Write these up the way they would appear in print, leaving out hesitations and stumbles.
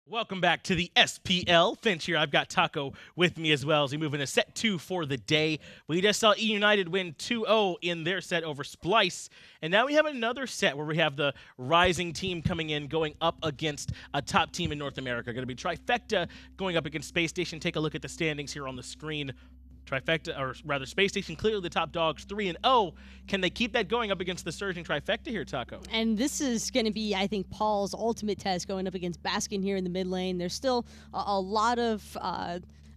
Welcome back to the SPL. Finch here. I've got Taco with me as well as we move into set 2 for the day. We just saw E United win 2-0 in their set over Splice. And now we have another set where we have the rising team coming in, going up against a top team in North America. Going to be Trifecta going up against Spacestation. Take a look at the standings here on the screen. Trifecta, or rather Spacestation, clearly the top dogs, 3-0. Can they keep that going up against the surging Trifecta here, Taco? And this is going to be, I think, Paul's ultimate test going up against Baskin here in the mid lane. There's still a lot of,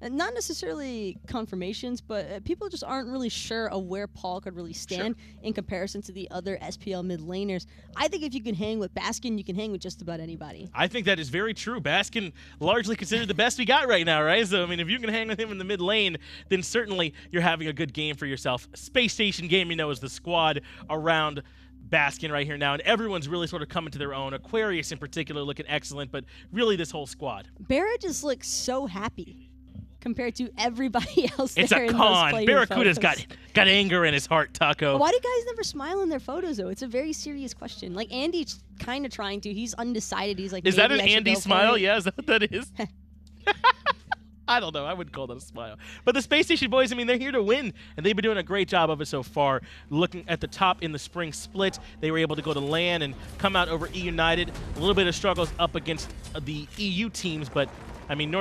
not necessarily confirmations, but people just aren't really sure of where Paul could really stand in comparison to the other SPL mid laners. I think if you can hang with Baskin, you can hang with just about anybody. I think that is very true. Baskin largely considered the best we got right now, right? So, I mean, if you can hang with him in the mid lane, then certainly you're having a good game for yourself. Spacestation Gaming, is the squad around Baskin right here now, and everyone's really sort of coming to their own. Aquarius in particular looking excellent, but really this whole squad. BaRRa just looks so happy compared to everybody else. It's a con. BaRRaCCuDDa's got anger in his heart, Taco. Why do guys never smile in their photos, though? It's a very serious question. Like, Andy's kind of trying to. He's undecided. He's like, is that an Andy smile? Yeah, is that what that is? I don't know. I wouldn't call that a smile. But the Space Station boys, I mean, they're here to win, and they've been doing a great job of it so far. Looking at the top in the spring split, they were able to go to LAN and come out over E United. A little bit of struggles up against the EU teams, but I mean,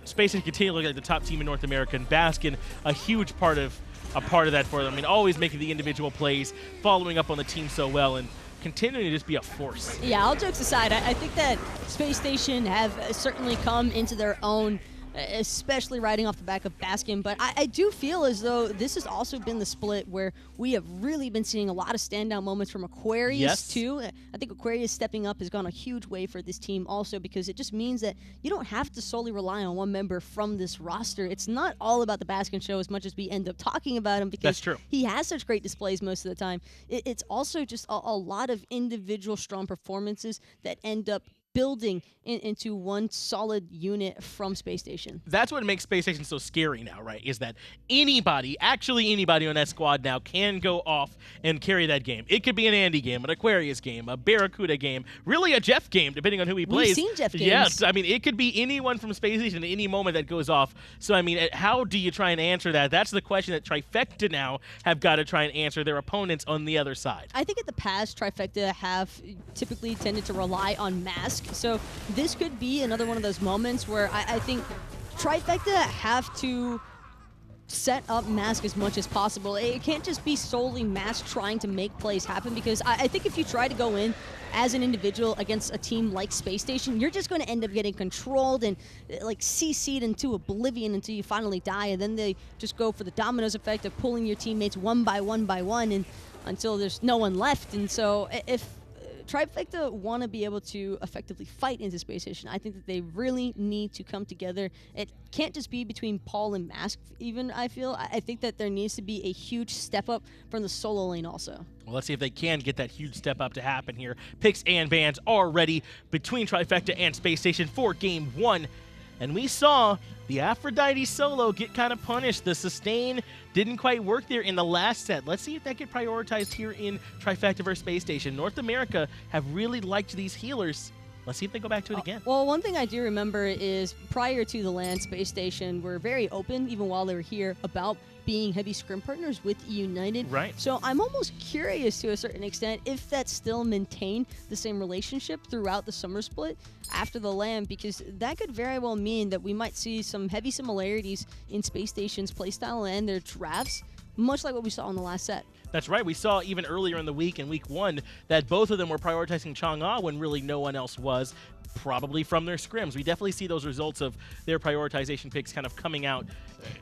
Space Station continue to look like the top team in North America, and Baskin, a huge part of that for them. I mean, always making the individual plays, following up on the team so well, and continuing to just be a force. Yeah, all jokes aside, I think that Space Station have certainly come into their own, especially riding off the back of Baskin, but I do feel as though this has also been the split where we have really been seeing a lot of standout moments from Aquarius, too. I think Aquarius stepping up has gone a huge way for this team also, because it just means that you don't have to solely rely on one member from this roster. It's not all about the Baskin show as much as we end up talking about him, because he has such great displays most of the time. It's also just a lot of individual strong performances that end up building into one solid unit from Space Station. That's what makes Space Station so scary now, right? Is that anybody, actually anybody on that squad now can go off and carry that game. It could be an Andy game, an Aquarius game, a BaRRaCCuDDa game, really a Jeff game, depending on who he plays. We've seen Jeff games. Yes, I mean, it could be anyone from Space Station at any moment that goes off. So, I mean, how do you try and answer that? That's the question that Trifecta now have got to try and answer their opponents on the other side. I think in the past, Trifecta have typically tended to rely on Mask. So this could be another one of those moments where I think Trifecta have to set up Mask as much as possible. It can't just be solely Mask trying to make plays happen, because I think if you try to go in as an individual against a team like Space Station, you're just going to end up getting controlled and like CC'd into oblivion until you finally die, and then they just go for the dominoes effect of pulling your teammates one by one and until there's no one left. And so if Trifecta want to be able to effectively fight into Space Station, I think that they really need to come together. It can't just be between Paul and Mask, even, I feel. I think that there needs to be a huge step up from the solo lane also. Well, let's see if they can get that huge step up to happen here. Picks and bans are ready between Trifecta and Space Station for Game 1. And we saw the Aphrodite solo get kind of punished. The sustain didn't quite work there in the last set. Let's see if that get prioritized here in Trifecta versus Space Station. North America have really liked these healers. Let's see if they go back to it again. Well, one thing I do remember is prior to the LAN, Space Station were very open, even while they were here, about being heavy scrim partners with E United. Right. So I'm almost curious to a certain extent if that still maintained the same relationship throughout the summer split after the LAN, because that could very well mean that we might see some heavy similarities in Space Station's playstyle and their drafts, much like what we saw in the last set. That's right. We saw even earlier in the week, in Week 1, that both of them were prioritizing Chang'e when really no one else was, probably from their scrims. We definitely see those results of their prioritization picks kind of coming out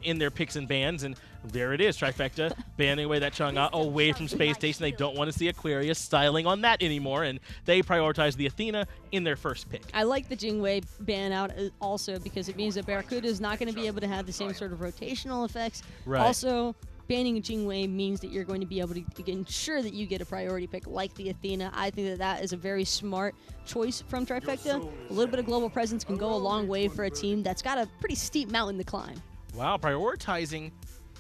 in their picks and bans, and there it is, Trifecta banning away that Chang'e away from Space Station. They don't want to see Aquarius styling on that anymore, and they prioritize the Athena in their first pick. I like the Jingwei ban out also, because it means that BaRRaCCuDDa is not going to be able to have the same sort of rotational effects. Right. Also, banning a Jingwei means that you're going to be able to ensure that you get a priority pick like the Athena. I think that that is a very smart choice from Trifecta. A little bit of global presence can go a long way for a team that's got a pretty steep mountain to climb. Wow, prioritizing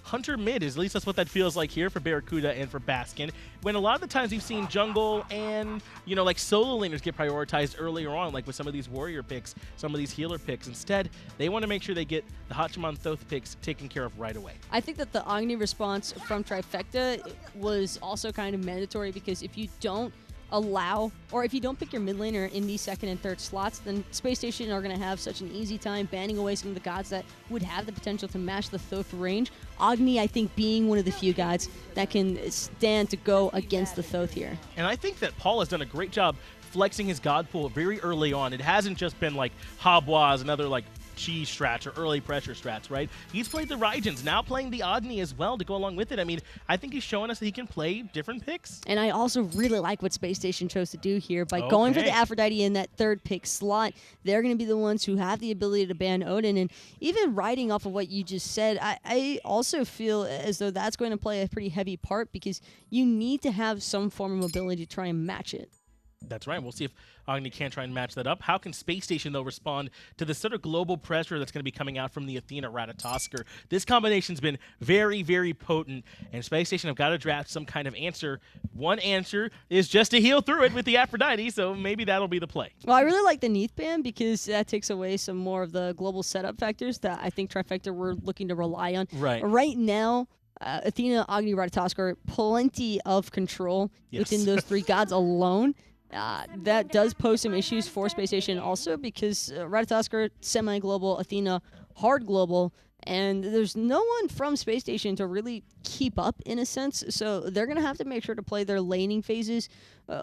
Hunter mid. At least that's what that feels like here for BaRRaCCuDDa and for Baskin. When a lot of the times we've seen jungle and, you know, like solo laners get prioritized earlier on, like with some of these warrior picks, some of these healer picks. Instead, they want to make sure they get the Hachiman Thoth picks taken care of right away. I think that the Agni response from Trifecta was also kind of mandatory, because if you don't allow, or if you don't pick your mid laner in these second and third slots, then Spacestation are going to have such an easy time banning away some of the gods that would have the potential to match the Thoth range. Agni, I think, being one of the few gods that can stand to go against the Thoth here. And I think that Paul has done a great job flexing his god pool very early on. It hasn't just been like Habwas and other like cheese strats or early pressure strats, right? He's played the Raigens, now playing the Agni as well to go along with it. I mean, I think he's showing us that he can play different picks. And I also really like what Spacestation chose to do here. By going for the Aphrodite in that third pick slot, they're going to be the ones who have the ability to ban Odin. And even riding off of what you just said, I also feel as though that's going to play a pretty heavy part, because you need to have some form of ability to try and match it. That's right. We'll see if Agni can try and match that up. How can Spacestation, though, respond to the sort of global pressure that's going to be coming out from the Athena Ratatoskr? This combination's been very, very potent, and Spacestation have got to draft some kind of answer. One answer is just to heal through it with the Aphrodite, so maybe that'll be the play. Well, I really like the Neath ban, because that takes away some more of the global setup factors that I think Trifecta were looking to rely on. Right now, Athena, Agni, Ratatoskr, plenty of control within those three gods alone. That does pose some issues for Spacestation also, because Ratatoskr, semi-global, Athena, hard global, and there's no one from Spacestation to really keep up in a sense, so they're going to have to make sure to play their laning phases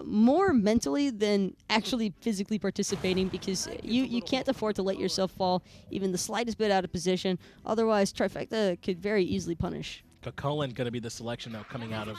more mentally than actually physically participating, because you can't afford to let yourself fall even the slightest bit out of position, otherwise Trifecta could very easily punish. Chulainn going to be the selection now coming out of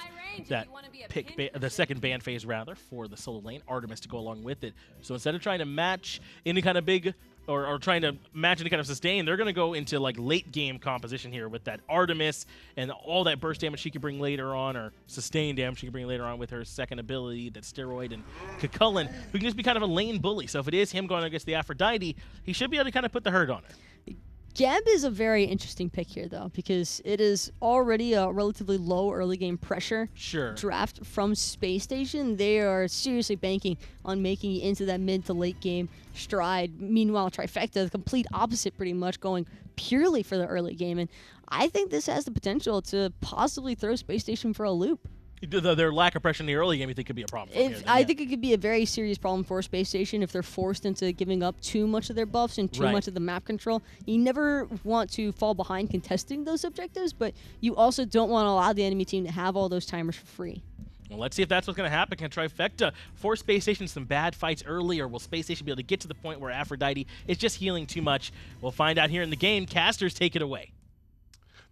that pick, the second ban phase rather, for the solo lane. Artemis to go along with it. So instead of trying to match any kind of big, or trying to match any kind of sustain, they're going to go into like late game composition here with that Artemis and all that burst damage she can bring later on, or sustain damage she can bring later on with her second ability, that steroid, and Chulainn, who can just be kind of a lane bully. So if it is him going against the Aphrodite, he should be able to kind of put the hurt on her. Geb is a very interesting pick here, though, because it is already a relatively low early game pressure draft from Spacestation. They are seriously banking on making it into that mid to late game stride. Meanwhile, Trifecta, the complete opposite pretty much, going purely for the early game. And I think this has the potential to possibly throw Spacestation for a loop. Their lack of pressure in the early game, you think, could be a problem? I think it could be a very serious problem for Spacestation if they're forced into giving up too much of their buffs and too much of the map control. You never want to fall behind contesting those objectives, but you also don't want to allow the enemy team to have all those timers for free. Well, let's see if that's what's going to happen. Can Trifecta force Spacestation some bad fights early, or will Spacestation be able to get to the point where Aphrodite is just healing too much? We'll find out here in the game. Casters, take it away.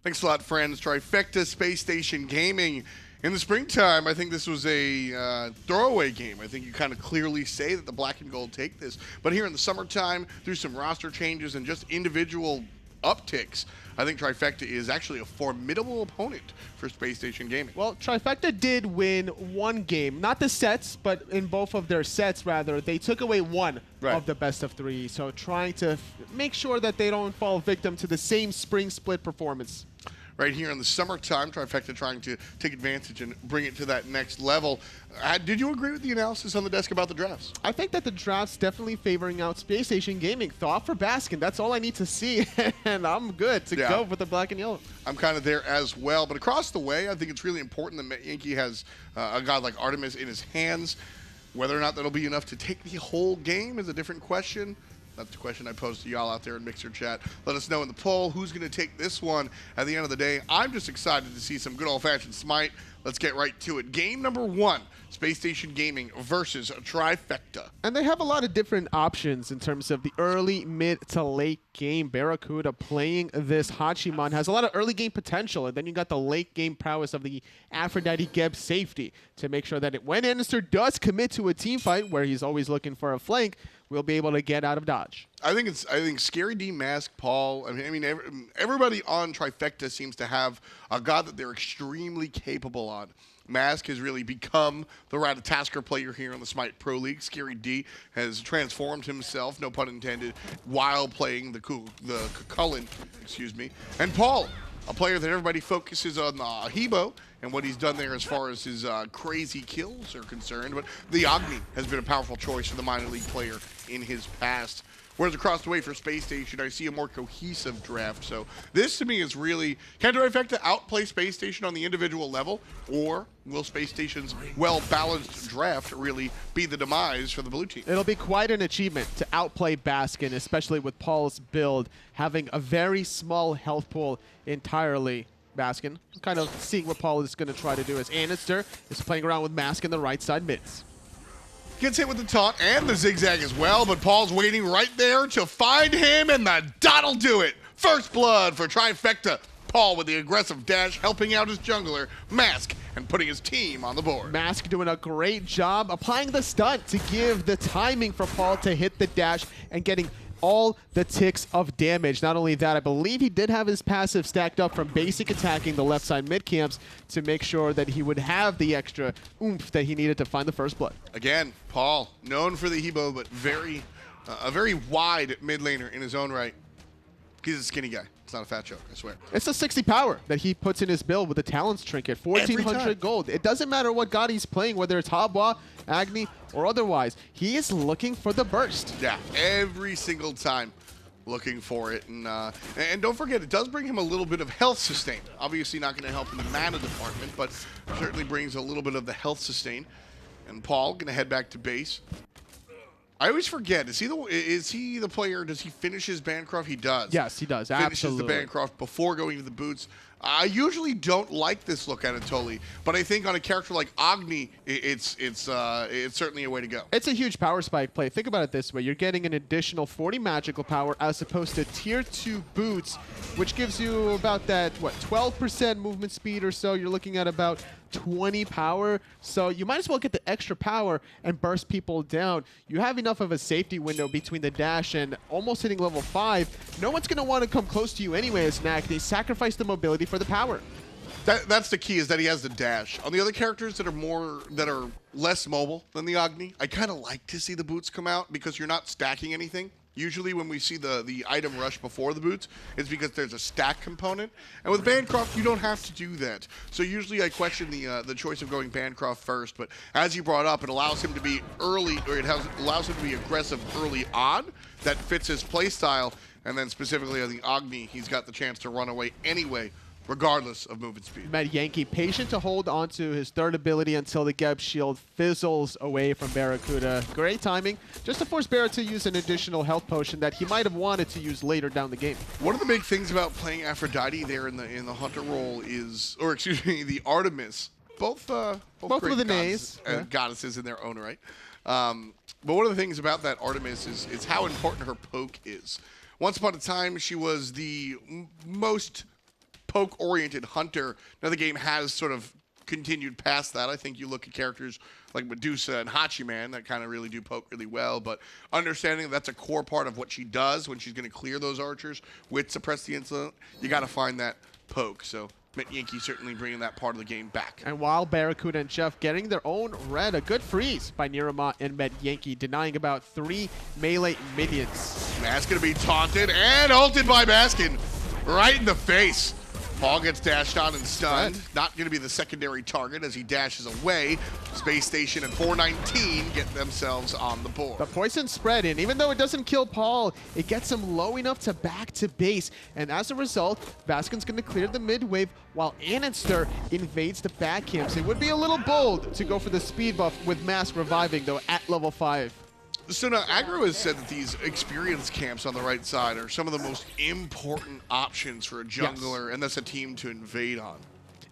Thanks a lot, friends. Trifecta Spacestation Gaming. In the springtime, I think this was a throwaway game. I think you kind of clearly say that the black and gold take this. But here in the summertime, through some roster changes and just individual upticks, I think Trifecta is actually a formidable opponent for Spacestation Gaming. Well, Trifecta did win one game. Not the sets, but in both of their sets, rather. They took away one of the best of three. So trying to make sure that they don't fall victim to the same spring split performance. Right here in the summertime, Trifecta trying to take advantage and bring it to that next level. Did you agree with the analysis on the desk about the drafts? I think that the draft's definitely favoring out Spacestation Gaming. Thoth for Baskin. That's all I need to see, and I'm good to go with the black and yellow. I'm kind of there as well. But across the way, I think it's really important that Metyankey has a god like Artemis in his hands. Whether or not that'll be enough to take the whole game is a different question. That's the question I posed to y'all out there in Mixer Chat. Let us know in the poll who's going to take this one at the end of the day. I'm just excited to see some good old-fashioned Smite. Let's get right to it. Game number one, Spacestation Gaming versus Trifecta. And they have a lot of different options in terms of the early, mid, to late game. BaRRaCCuDDa playing this Hachiman has a lot of early game potential, and then you got the late game prowess of the Aphrodite Geb safety to make sure that when andinster does commit to a team fight where he's always looking for a flank, we'll be able to get out of dodge. I think Scary D, Mask, Paul. I mean, everybody on Trifecta seems to have a god that they're extremely capable on. Mask has really become the Ratatoskr player here in the Smite Pro League. Scary D has transformed himself, no pun intended, while playing the Chulainn, excuse me. And Paul a player that everybody focuses on Hebo and what he's done there as far as his crazy kills are concerned. But the Agni has been a powerful choice for the minor league player in his past. Whereas across the way for Spacestation, I see a more cohesive draft. So this to me is really, can Trifecta outplay Spacestation on the individual level, or will Spacestation's well-balanced draft really be the demise for the blue team? It'll be quite an achievement to outplay Baskin, especially with Paul's build having a very small health pool entirely. Baskin kind of seeing what Paul is going to try to do as Andinster is playing around with Mask in the right side mids. Gets hit with the taunt and the zigzag as well, but Paul's waiting right there to find him, and the dot'll do it. First blood for Trifecta. Paul with the aggressive dash, helping out his jungler, Mask, and putting his team on the board. Mask doing a great job applying the stunt to give the timing for Paul to hit the dash and getting all the ticks of damage. Not only that, I believe he did have his passive stacked up from basic attacking the left side mid camps to make sure that he would have the extra oomph that he needed to find the first blood. Again, Paul, known for the Hebo, but a very wide mid laner in his own right. He's a skinny guy. It's not a fat joke, I swear. It's a 60 power that he puts in his build with the Talents Trinket. 1,400 gold. It doesn't matter what god he's playing, whether it's Habwa, Agni, or otherwise. He is looking for the burst. Yeah, every single time looking for it. And don't forget, it does bring him a little bit of health sustain. Obviously not going to help in the mana department, but certainly brings a little bit of the health sustain. And Paul going to head back to base. I always forget, is he the player, does he finish his Bancroft? He does. Yes, he does, Finishes absolutely. the Bancroft before going to the boots. I usually don't like this look at it totally, but I think on a character like Agni, it's certainly a way to go. It's a huge power spike play. Think about it this way. You're getting an additional 40 magical power as opposed to tier 2 boots, which gives you about that, 12% movement speed or so. You're looking at about 20 power, so you might as well get the extra power and burst people down. You have enough of a safety window between the dash and almost hitting level 5. No one's going to want to come close to you anyway as Agni. Sacrifice the mobility for the power. That's the key, is that he has the dash. On the other characters that are less mobile than the Agni, I kind of like to see the boots come out because you're not stacking anything. Usually when we see the item rush before the boots, it's because there's a stack component. And with Bancroft, you don't have to do that. So usually I question the choice of going Bancroft first, but as you brought up, it allows him to be early, or allows him to be aggressive early on. That fits his playstyle. And then specifically on the Agni, he's got the chance to run away anyway, regardless of movement speed. Metyankey patient to hold onto his third ability until the Geb shield fizzles away from BaRRaCCuDDa. Great timing, just to force Barra to use an additional health potion that he might have wanted to use later down the game. One of the big things about playing Aphrodite there in the hunter role is, or excuse me, the Artemis. Both great of the goddesses in their own right. But one of the things about that Artemis is how important her poke is. Once upon a time, she was the most poke-oriented hunter. Now the game has sort of continued past that. I think you look at characters like Medusa and Hachiman that kind of really do poke really well, but understanding that's a core part of what she does when she's going to clear those archers with Suppress the Insolent, you got to find that poke. So Metyankey certainly bringing that part of the game back. And while BaRRaCCuDDa and Jeff getting their own red, a good freeze by NeiruMah and Metyankey, denying about 3 melee minions. Mask going to be taunted and ulted by Baskin right in the face. Paul gets dashed on and stunned. Not going to be the secondary target as he dashes away. Spacestation and 419 get themselves on the board. The poison spread in. Even though it doesn't kill Paul, it gets him low enough to back to base. And as a result, Baskin's going to clear the mid wave while Andinster invades the back camps. It would be a little bold to go for the speed buff with Mask reviving, though, at level 5. So now, Aggro has said that these experience camps on the right side are some of the most important options for a jungler, and that's a team to invade on.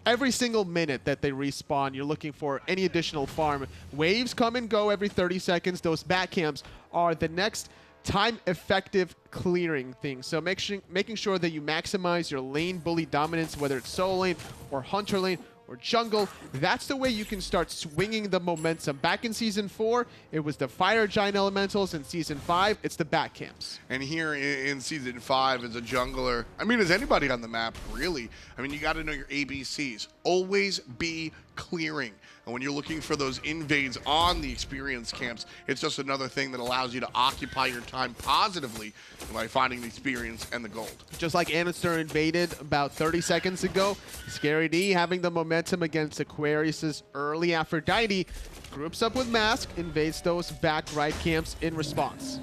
Every single minute that they respawn, you're looking for any additional farm. Waves come and go every 30 seconds. Those back camps are the next time-effective clearing thing. So making sure that you maximize your lane bully dominance, whether it's solo lane or hunter lane, or jungle, that's the way you can start swinging the momentum. Back in Season 4, it was the Fire Giant Elementals. In Season 5, it's the back camps. And here in Season 5, as a jungler, I mean, as anybody on the map, really, I mean, you got to know your ABCs. always be clearing. And when you're looking for those invades on the experience camps, it's just another thing that allows you to occupy your time positively by finding the experience and the gold. Just like andinster invaded about 30 seconds ago, ScaryD having the momentum against Aquarius's early Aphrodite, groups up with Mask, invades those back right camps in response.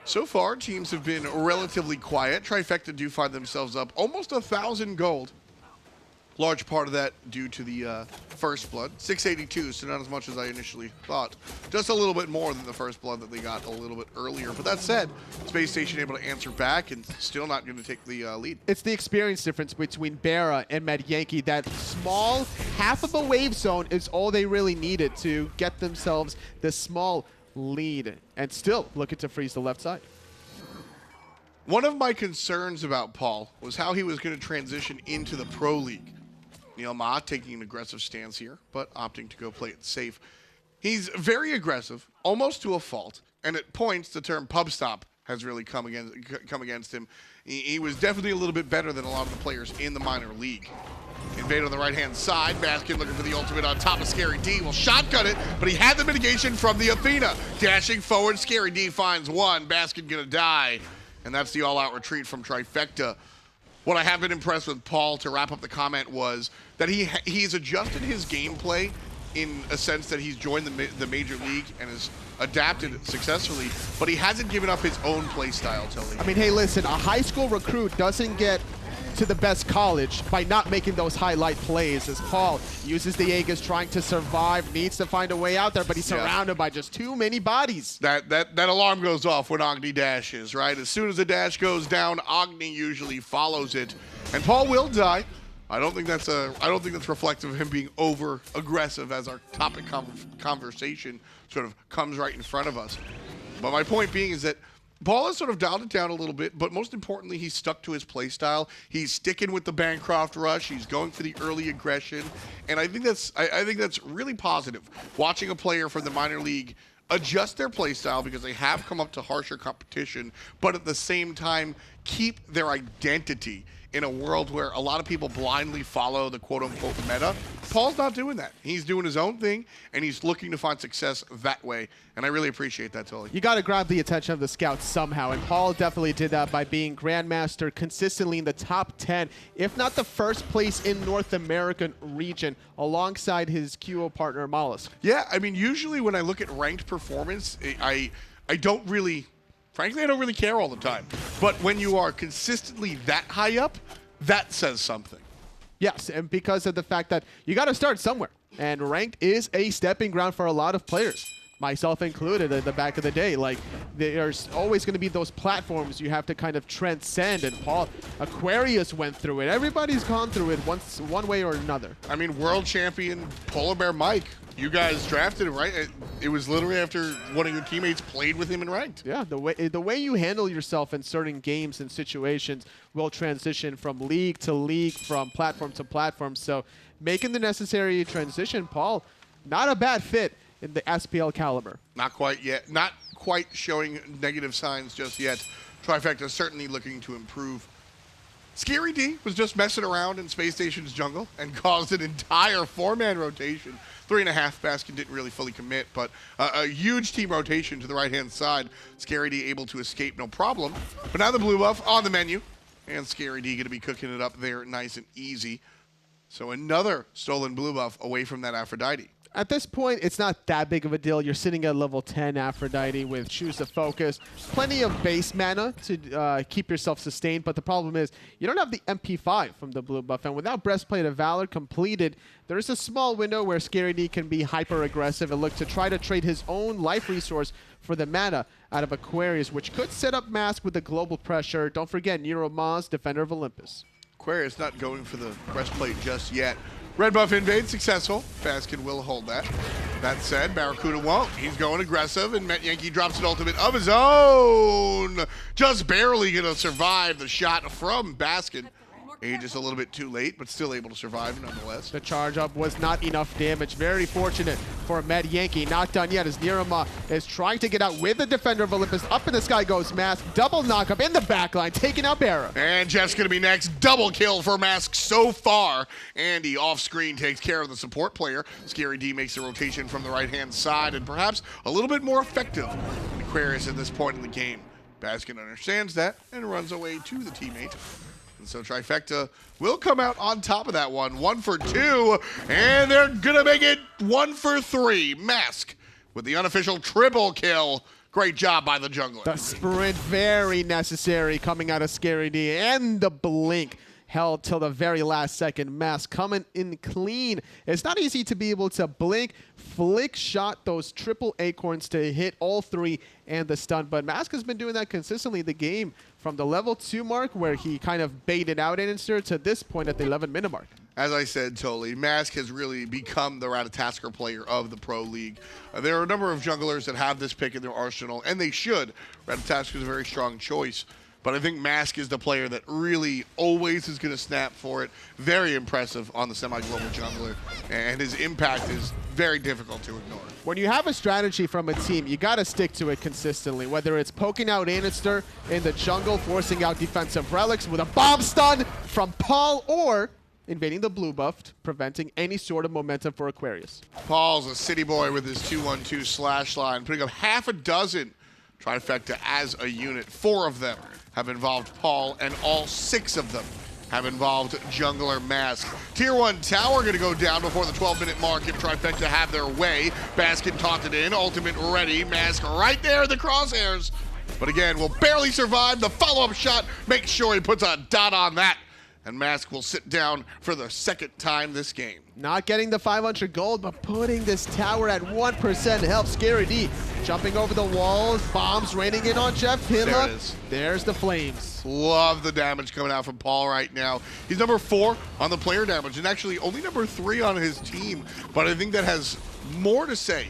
So far, teams have been relatively quiet. Trifecta do find themselves up almost 1,000 gold. Large part of that due to the first blood. 682, so not as much as I initially thought. Just a little bit more than the first blood that they got a little bit earlier. But that said, Spacestation able to answer back and still not going to take the lead. It's the experience difference between BaRRa and Metyankey. That small half of a wave zone is all they really needed to get themselves this small lead. And still looking to freeze the left side. One of my concerns about Paul was how he was going to transition into the Pro League. NeiruMah taking an aggressive stance here, but opting to go play it safe. He's very aggressive, almost to a fault, and at points the term pub stop has really come against him. He was definitely a little bit better than a lot of the players in the minor league. Invade on the right-hand side. Baskin looking for the ultimate on top of ScaryD. Will shotgun it, but he had the mitigation from the Athena. Dashing forward, ScaryD finds one. Baskin gonna die, and that's the all-out retreat from Trifecta. What I have been impressed with Paul, to wrap up the comment, was that he's adjusted his gameplay in a sense that he's joined the major league and has adapted successfully, but he hasn't given up his own play style, Tilly. I mean, hey, listen, a high school recruit doesn't get to the best college by not making those highlight plays, as Paul uses the Aegis, trying to survive, needs to find a way out there, but he's surrounded by just too many bodies. That alarm goes off when Agni dashes, right? As soon as the dash goes down, Agni usually follows it, and Paul will die. I don't think that's reflective of him being over aggressive, as our topic conversation sort of comes right in front of us. But my point being is that Paul has sort of dialed it down a little bit, but most importantly, he's stuck to his play style. He's sticking with the Bancroft rush. He's going for the early aggression, and I think that's really positive. Watching a player from the minor league adjust their play style because they have come up to harsher competition, but at the same time keep their identity in a world where a lot of people blindly follow the quote-unquote meta. Paul's not doing that. He's doing his own thing, and he's looking to find success that way, and I really appreciate that, Tully. You got to grab the attention of the scouts somehow, and Paul definitely did that by being Grandmaster consistently in the top 10, if not the first place in North American region, alongside his QO partner, Mollusk. Yeah, I mean, usually when I look at ranked performance, I don't really... Frankly, I don't really care all the time. But when you are consistently that high up, that says something. Yes, and because of the fact that you got to start somewhere. And ranked is a stepping ground for a lot of players, myself included at the back of the day. Like, there's always going to be those platforms you have to kind of transcend. And Paul, Aquarius went through it. Everybody's gone through it one way or another. I mean, world champion Polar Bear Mike. You guys drafted him, right? It was literally after one of your teammates played with him in ranked. Yeah, the way you handle yourself in certain games and situations will transition from league to league, from platform to platform. So making the necessary transition, Paul, not a bad fit in the SPL caliber. Not quite yet. Not quite showing negative signs just yet. Trifecta certainly looking to improve. ScaryD was just messing around in Spacestation's jungle and caused an entire 4-man rotation. 3.5, Baskin didn't really fully commit, but a huge team rotation to the right-hand side. ScaryD able to escape, no problem. But now the blue buff on the menu, and ScaryD going to be cooking it up there nice and easy. So another stolen blue buff away from that Aphrodite. At this point, it's not that big of a deal. You're sitting at level 10 Aphrodite with Choose to Focus. Plenty of base mana to keep yourself sustained, but the problem is you don't have the MP5 from the blue buff, and without Breastplate of Valor completed, there is a small window where ScaryD can be hyper-aggressive and look to try to trade his own life resource for the mana out of Aquarius, which could set up Mask with the global pressure. Don't forget, NeiruMah's Defender of Olympus. Aquarius not going for the breastplate just yet. Red buff invade successful. Baskin will hold that. That said, BaRRaCCuDDa won't. He's going aggressive, and Metyankey drops an ultimate of his own. Just barely going to survive the shot from Baskin. Just a little bit too late, but still able to survive nonetheless. The charge up was not enough damage. Very fortunate for Metyankey. Not done yet as NeiruMah is trying to get out with the defender of Olympus. Up in the sky goes Mask. Double knock up in the backline, taking out BaRRaCCuDDa. And Jeff's going to be next. Double kill for Mask so far. Andy off screen takes care of the support player. ScaryD makes the rotation from the right-hand side and perhaps a little bit more effective than Aquarius at this point in the game. Baskin understands that and runs away to the teammate. And so Trifecta will come out on top of that one. 1 for 2, and they're going to make it 1 for 3. Mask with the unofficial triple kill. Great job by the jungler. The sprint, very necessary coming out of ScaryD, and the blink held till the very last second. Mask coming in clean. It's not easy to be able to blink, flick shot those triple acorns to hit all 3 and the stun, but Mask has been doing that consistently the game from the level 2 mark where he kind of baited out andinster to this point at the 11-minute mark. As I said, Toli, Mask has really become the Ratatoskr player of the Pro League. There are a number of junglers that have this pick in their arsenal, and they should. Ratatoskr is a very strong choice. But I think Mask is the player that really always is going to snap for it. Very impressive on the semi-global jungler, and his impact is very difficult to ignore. When you have a strategy from a team, you got to stick to it consistently, whether it's poking out andinster in the jungle, forcing out defensive relics with a bomb stun from Paul, or invading the blue buff, preventing any sort of momentum for Aquarius. Paul's a city boy with his 2-1-2 slash line, putting up half a dozen Trifecta as a unit. 4 of them have involved Paul, and all 6 of them have involved jungler Mask. Tier 1 tower going to go down before the 12-minute mark if Trifecta have their way. Baskin taunted in, ultimate ready. Mask right there in the crosshairs. But again, will barely survive. The follow-up shot makes sure he puts a dot on that. And Mask will sit down for the second time this game. Not getting the 500 gold, but putting this tower at 1% helps ScaryD. Jumping over the walls, bombs raining in on JeffHindla. There it is. There's the flames. Love the damage coming out from Paul right now. He's number 4 on the player damage, and actually only number 3 on his team. But I think that has more to say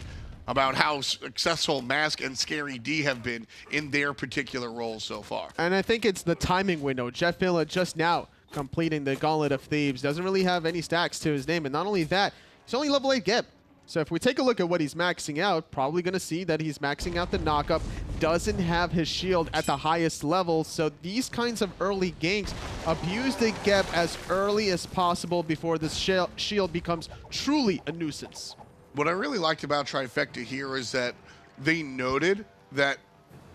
about how successful Mask and ScaryD have been in their particular roles so far. And I think it's the timing window. JeffHindla just now completing the Gauntlet of Thieves. Doesn't really have any stacks to his name, and not only that, he's only level 8 Geb. So if we take a look at what he's maxing out, probably going to see that he's maxing out the knockup, doesn't have his shield at the highest level, so these kinds of early ganks abuse the Geb as early as possible before the shield becomes truly a nuisance. What I really liked about Trifecta here is that they noted that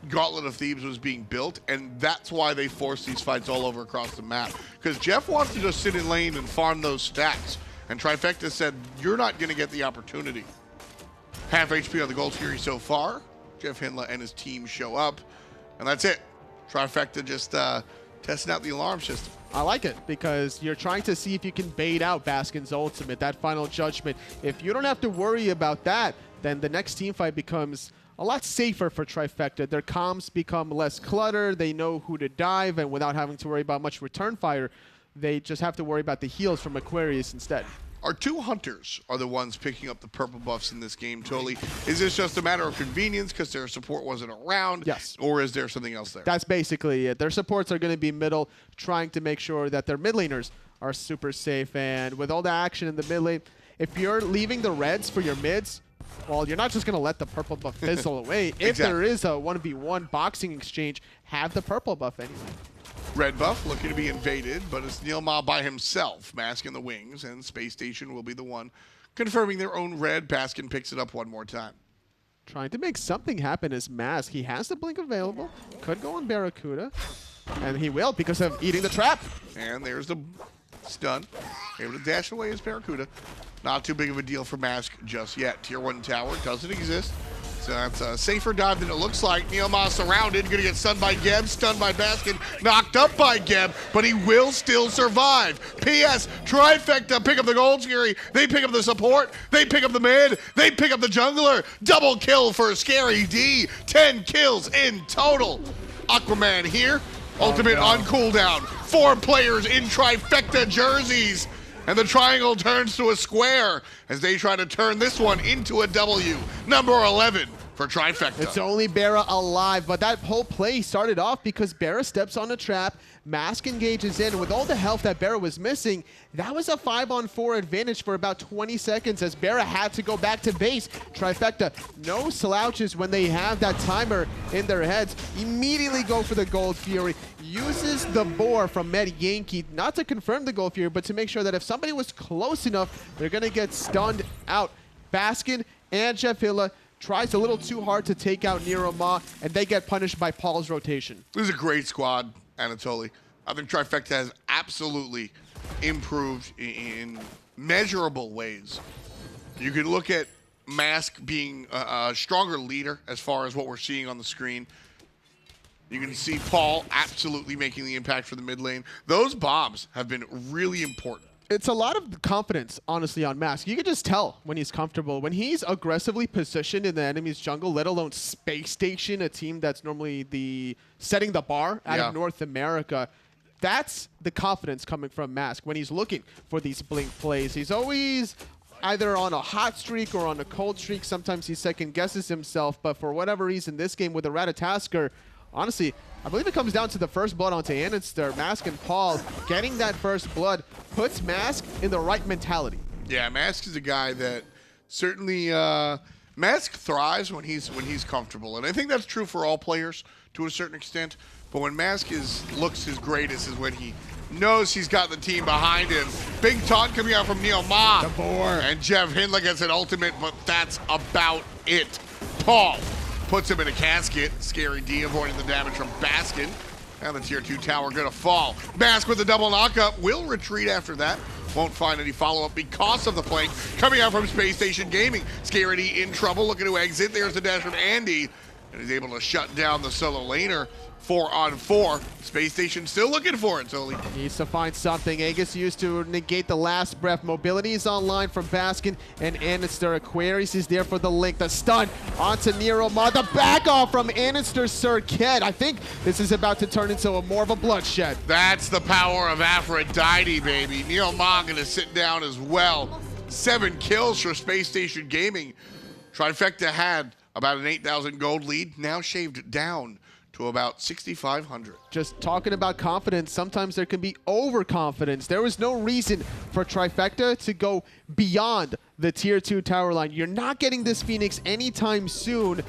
Gauntlet of Thebes was being built, and that's why they forced these fights all over across the map. Because Jeff wants to just sit in lane and farm those stacks, and Trifecta said, you're not going to get the opportunity. Half HP on the gold series so far. JeffHindla and his team show up, and that's it. Trifecta just testing out the alarm system. I like it, because you're trying to see if you can bait out Baskin's ultimate, that final judgment. If you don't have to worry about that, then the next team fight becomes a lot safer for Trifecta. Their comms become less cluttered. They know who to dive, and without having to worry about much return fire, they just have to worry about the heals from Aquarius instead. Our 2 hunters are the ones picking up the purple buffs in this game, Toli. Is this just a matter of convenience because their support wasn't around? Yes. Or is there something else there? That's basically it. Their supports are going to be middle, trying to make sure that their mid laners are super safe. And with all the action in the mid lane, if you're leaving the reds for your mids, well, you're not just going to let the purple buff fizzle away. If there is a 1v1 boxing exchange, have the purple buff anyway. Red buff looking to be invaded, but it's NeiruMah by himself, Mask in the wings, and Spacestation will be the one confirming their own red. Baskin picks it up one more time. Trying to make something happen is Mask. He has the blink available. Could go on BaRRaCCuDDa. And he will because of eating the trap. And there's the stun. Able to dash away as BaRRaCCuDDa. Not too big of a deal for Mask just yet. Tier 1 tower doesn't exist. So that's a safer dive than it looks like. NeiruMah surrounded, gonna get stunned by Geb, stunned by Baskin, knocked up by Geb, but he will still survive. P.S. Trifecta pick up the gold scary, they pick up the support, they pick up the mid, they pick up the jungler. Double kill for ScaryD, 10 kills in total. Aquaman here, ultimate on cooldown. 4 players in Trifecta jerseys. And the triangle turns to a square as they try to turn this one into a W. Number 11 for for Trifecta. It's only BaRRa alive, but that whole play started off because BaRRa steps on a trap, Mask engages in, and with all the health that BaRRa was missing, that was a 5-on-4 advantage for about 20 seconds as BaRRa had to go back to base. Trifecta, no slouches when they have that timer in their heads, immediately go for the Gold Fury, uses the boar from Metyankey, not to confirm the Gold Fury, but to make sure that if somebody was close enough, they're going to get stunned out. Baskin and JeffHindla tries a little too hard to take out NeiruMah, and they get punished by Paul's rotation. This is a great squad, Anatoly. I think Trifecta has absolutely improved in measurable ways. You can look at Mask being a stronger leader as far as what we're seeing on the screen. You can see Paul absolutely making the impact for the mid lane. Those bombs have been really important. It's a lot of confidence, honestly, on Mask. You can just tell when he's comfortable. When he's aggressively positioned in the enemy's jungle, let alone Spacestation, a team that's normally setting the bar out of North America, that's the confidence coming from Mask when he's looking for these blink plays. He's always either on a hot streak or on a cold streak. Sometimes he second guesses himself, but for whatever reason, this game with the Ratatoskr, honestly, I believe it comes down to the first blood onto andinster. Mask and Paul getting that first blood puts Mask in the right mentality. Yeah, Mask is a guy that certainly Mask thrives when he's comfortable, and I think that's true for all players to a certain extent. But when Mask looks his greatest is when he knows he's got the team behind him. Big taunt coming out from NeiruMah. The boar. And JeffHindla gets an ultimate, but that's about it. Paul puts him in a casket. Scary D avoiding the damage from Baskin. And the tier 2 tower gonna fall. Mask with the double knockup will retreat after that. Won't find any follow-up because of the flank coming out from Spacestation Gaming. Scary D in trouble, looking to exit. There's the dash from Andy. And he's able to shut down the solo laner. 4-on-4. Spacestation still looking for it, Toli. Needs to find something. Aegis used to negate the last breath. Mobility is online from Baskin and andinster. Aquarius is there for the link. The stun onto NeiruMah. The back off from andinster Serqet. I think this is about to turn into more of a bloodshed. That's the power of Aphrodite, baby. NeiruMah gonna sit down as well. 7 kills for Spacestation Gaming. Trifecta had about an 8,000 gold lead, now shaved down to about 6,500. Just talking about confidence, sometimes there can be overconfidence. There was no reason for Trifecta to go beyond the tier 2 tower line. You're not getting this Phoenix anytime soon.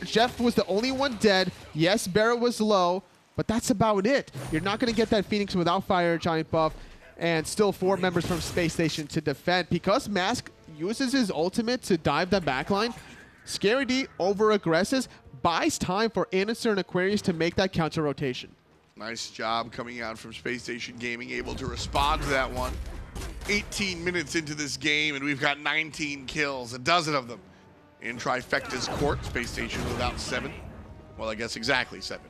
Jeff was the only one dead. Yes, BaRRa was low, but that's about it. You're not going to get that Phoenix without Fire Giant buff, and still 4 members from Spacestation to defend. Because Mask uses his ultimate to dive the backline, Scary D over-aggresses, buys time for andinster and Aquarius to make that counter rotation. Nice job coming out from Spacestation Gaming, able to respond to that one. 18 minutes into this game, and we've got 19 kills, a dozen of them in Trifecta's court. Spacestation without 7. Well, I guess exactly 7.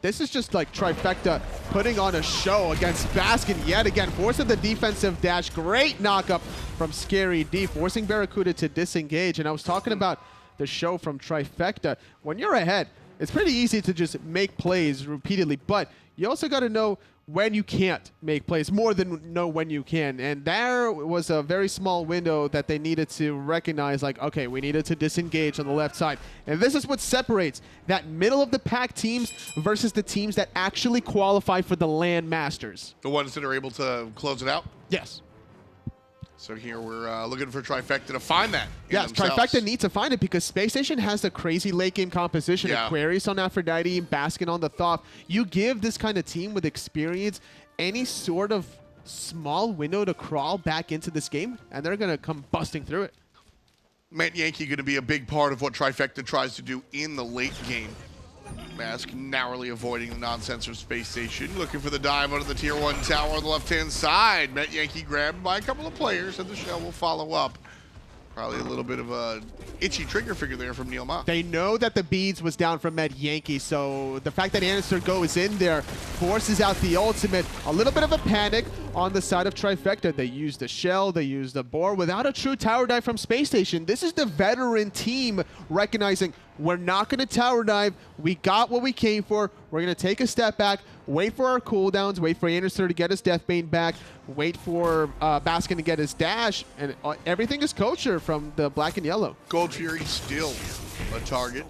This is just like Trifecta putting on a show against Baskin yet again, forcing the defensive dash. Great knockup from Scary D, forcing BaRRaCCuDDa to disengage. And I was talking about the show from Trifecta. When you're ahead, it's pretty easy to just make plays repeatedly, but you also got to know when you can't make plays more than know when you can. And there was a very small window that they needed to recognize, like, okay, we needed to disengage on the left side. And this is what separates that middle of the pack teams versus the teams that actually qualify for the LAN Masters. The ones that are able to close it out? Yes. So here we're looking for Trifecta to find that. Yes, Trifecta needs to find it because Spacestation has a crazy late game composition. Yeah. Aquarius on Aphrodite, Baskin on the Thoth. You give this kind of team with experience any sort of small window to crawl back into this game, and they're going to come busting through it. Metyankey going to be a big part of what Trifecta tries to do in the late game. Mask narrowly avoiding the nonsense of Spacestation, looking for the dive out of the tier 1 tower on the left-hand side. Metyankey grabbed by a couple of players, and the show will follow up. Probably a little bit of a itchy trigger figure there from NeiruMah. They know that the beads was down from Metyankey, so the fact that andinster goes in there forces out the ultimate. A little bit of a panic on the side of Trifecta. They used the shell, they used the boar without a true tower dive from Spacestation. This is the veteran team recognizing we're not going to tower dive. We got what we came for. We're going to take a step back, wait for our cooldowns, wait for andinster to get his Deathbane back, wait for Baskin to get his dash, and everything is kosher from the black and yellow. Gold Fury still a target.